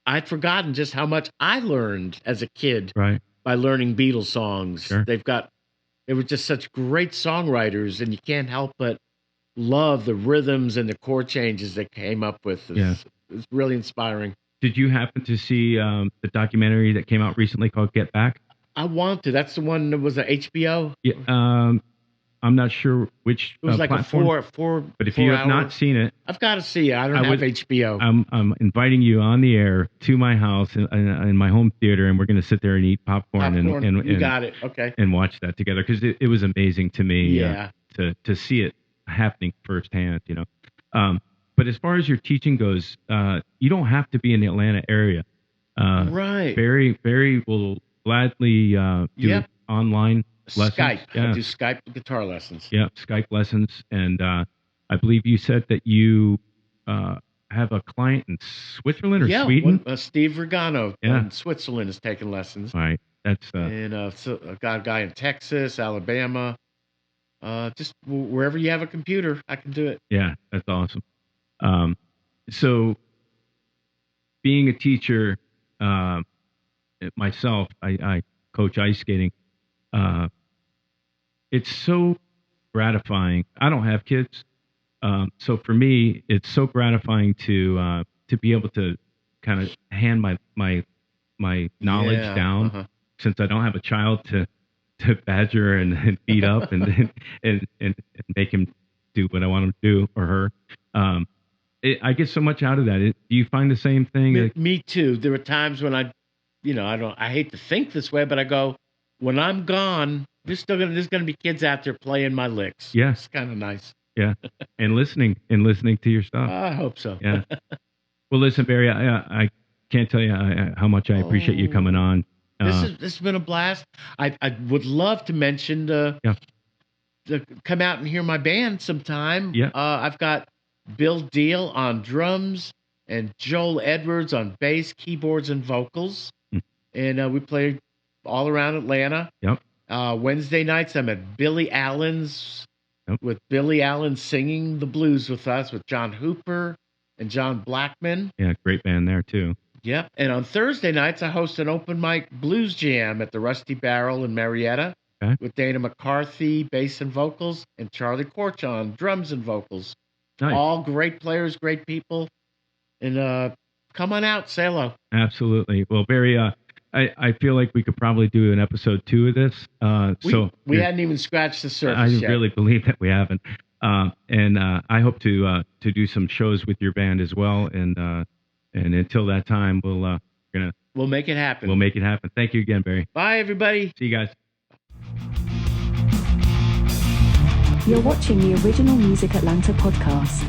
[SPEAKER 3] I'd forgotten just how much I learned as a kid
[SPEAKER 2] Right.
[SPEAKER 3] by learning Beatles songs.
[SPEAKER 2] Sure.
[SPEAKER 3] They were just such great songwriters, and you can't help but love the rhythms and the chord changes they came up with. It's really inspiring.
[SPEAKER 2] Did you happen to see the documentary that came out recently called Get Back?
[SPEAKER 3] I want to. That's the one that was at HBO.
[SPEAKER 2] Yeah. I'm not sure which
[SPEAKER 3] It was like
[SPEAKER 2] platform,
[SPEAKER 3] a four.
[SPEAKER 2] but if you have not seen it,
[SPEAKER 3] I've got to see it. I don't have HBO.
[SPEAKER 2] I'm inviting you on the air to my house in my home theater, and we're going to sit there and eat popcorn. And
[SPEAKER 3] you got it. Okay.
[SPEAKER 2] And watch that together, because it was amazing to me.
[SPEAKER 3] Yeah.
[SPEAKER 2] To see it happening firsthand, But as far as your teaching goes, you don't have to be in the Atlanta area.
[SPEAKER 3] Right.
[SPEAKER 2] Barry will gladly do online lessons.
[SPEAKER 3] Skype.
[SPEAKER 2] Yeah.
[SPEAKER 3] I do Skype guitar lessons.
[SPEAKER 2] Yeah, Skype lessons. And I believe you said that you have a client in Switzerland or Sweden?
[SPEAKER 3] Steve Regano
[SPEAKER 2] Yeah.
[SPEAKER 3] in Switzerland is taking lessons.
[SPEAKER 2] All right. That's
[SPEAKER 3] And so I've got a guy in Texas, Alabama. Just wherever you have a computer, I can do it.
[SPEAKER 2] yeah, that's awesome. So being a teacher, myself, I coach ice skating. It's so gratifying. I don't have kids. So for me, it's so gratifying to be able to kind of hand my knowledge down since I don't have a child to badger and beat up and make him do what I want him to do, or her. I get so much out of that. Do you find the same thing?
[SPEAKER 3] Me too. There are times when I hate to think this way, but I go, when I'm gone, there's gonna be kids out there playing my licks.
[SPEAKER 2] Yeah.
[SPEAKER 3] It's kind of nice.
[SPEAKER 2] Yeah, and listening to your stuff.
[SPEAKER 3] I hope so.
[SPEAKER 2] Yeah. Well, listen, Barry, I can't tell you how much I appreciate you coming on.
[SPEAKER 3] This has been a blast. I would love to mention to come out and hear my band sometime.
[SPEAKER 2] Yeah.
[SPEAKER 3] I've got Bill Deal on drums and Joel Edwards on bass, keyboards, and vocals. And we play all around Atlanta.
[SPEAKER 2] Yep.
[SPEAKER 3] Wednesday nights, I'm at Billy Allen's with Billy Allen singing the blues with us with John Hooper and John Blackman.
[SPEAKER 2] Yeah, great band there too.
[SPEAKER 3] Yep. And on Thursday nights, I host an open mic blues jam at the Rusty Barrel in Marietta with Dana McCarthy, bass and vocals, and Charlie Corch on drums and vocals.
[SPEAKER 2] Nice.
[SPEAKER 3] All great players, great people. And come on out, say hello.
[SPEAKER 2] Absolutely. Well, Barry, I feel like we could probably do an episode 2 of this.
[SPEAKER 3] We hadn't even scratched the surface
[SPEAKER 2] I
[SPEAKER 3] yet.
[SPEAKER 2] really believe that we haven't. And I hope to do some shows with your band as well. And until that time, we'll
[SPEAKER 3] make it happen.
[SPEAKER 2] We'll make it happen. Thank you again, Barry.
[SPEAKER 3] Bye, everybody.
[SPEAKER 2] See you guys.
[SPEAKER 1] You're watching the Original Music Atlanta podcast.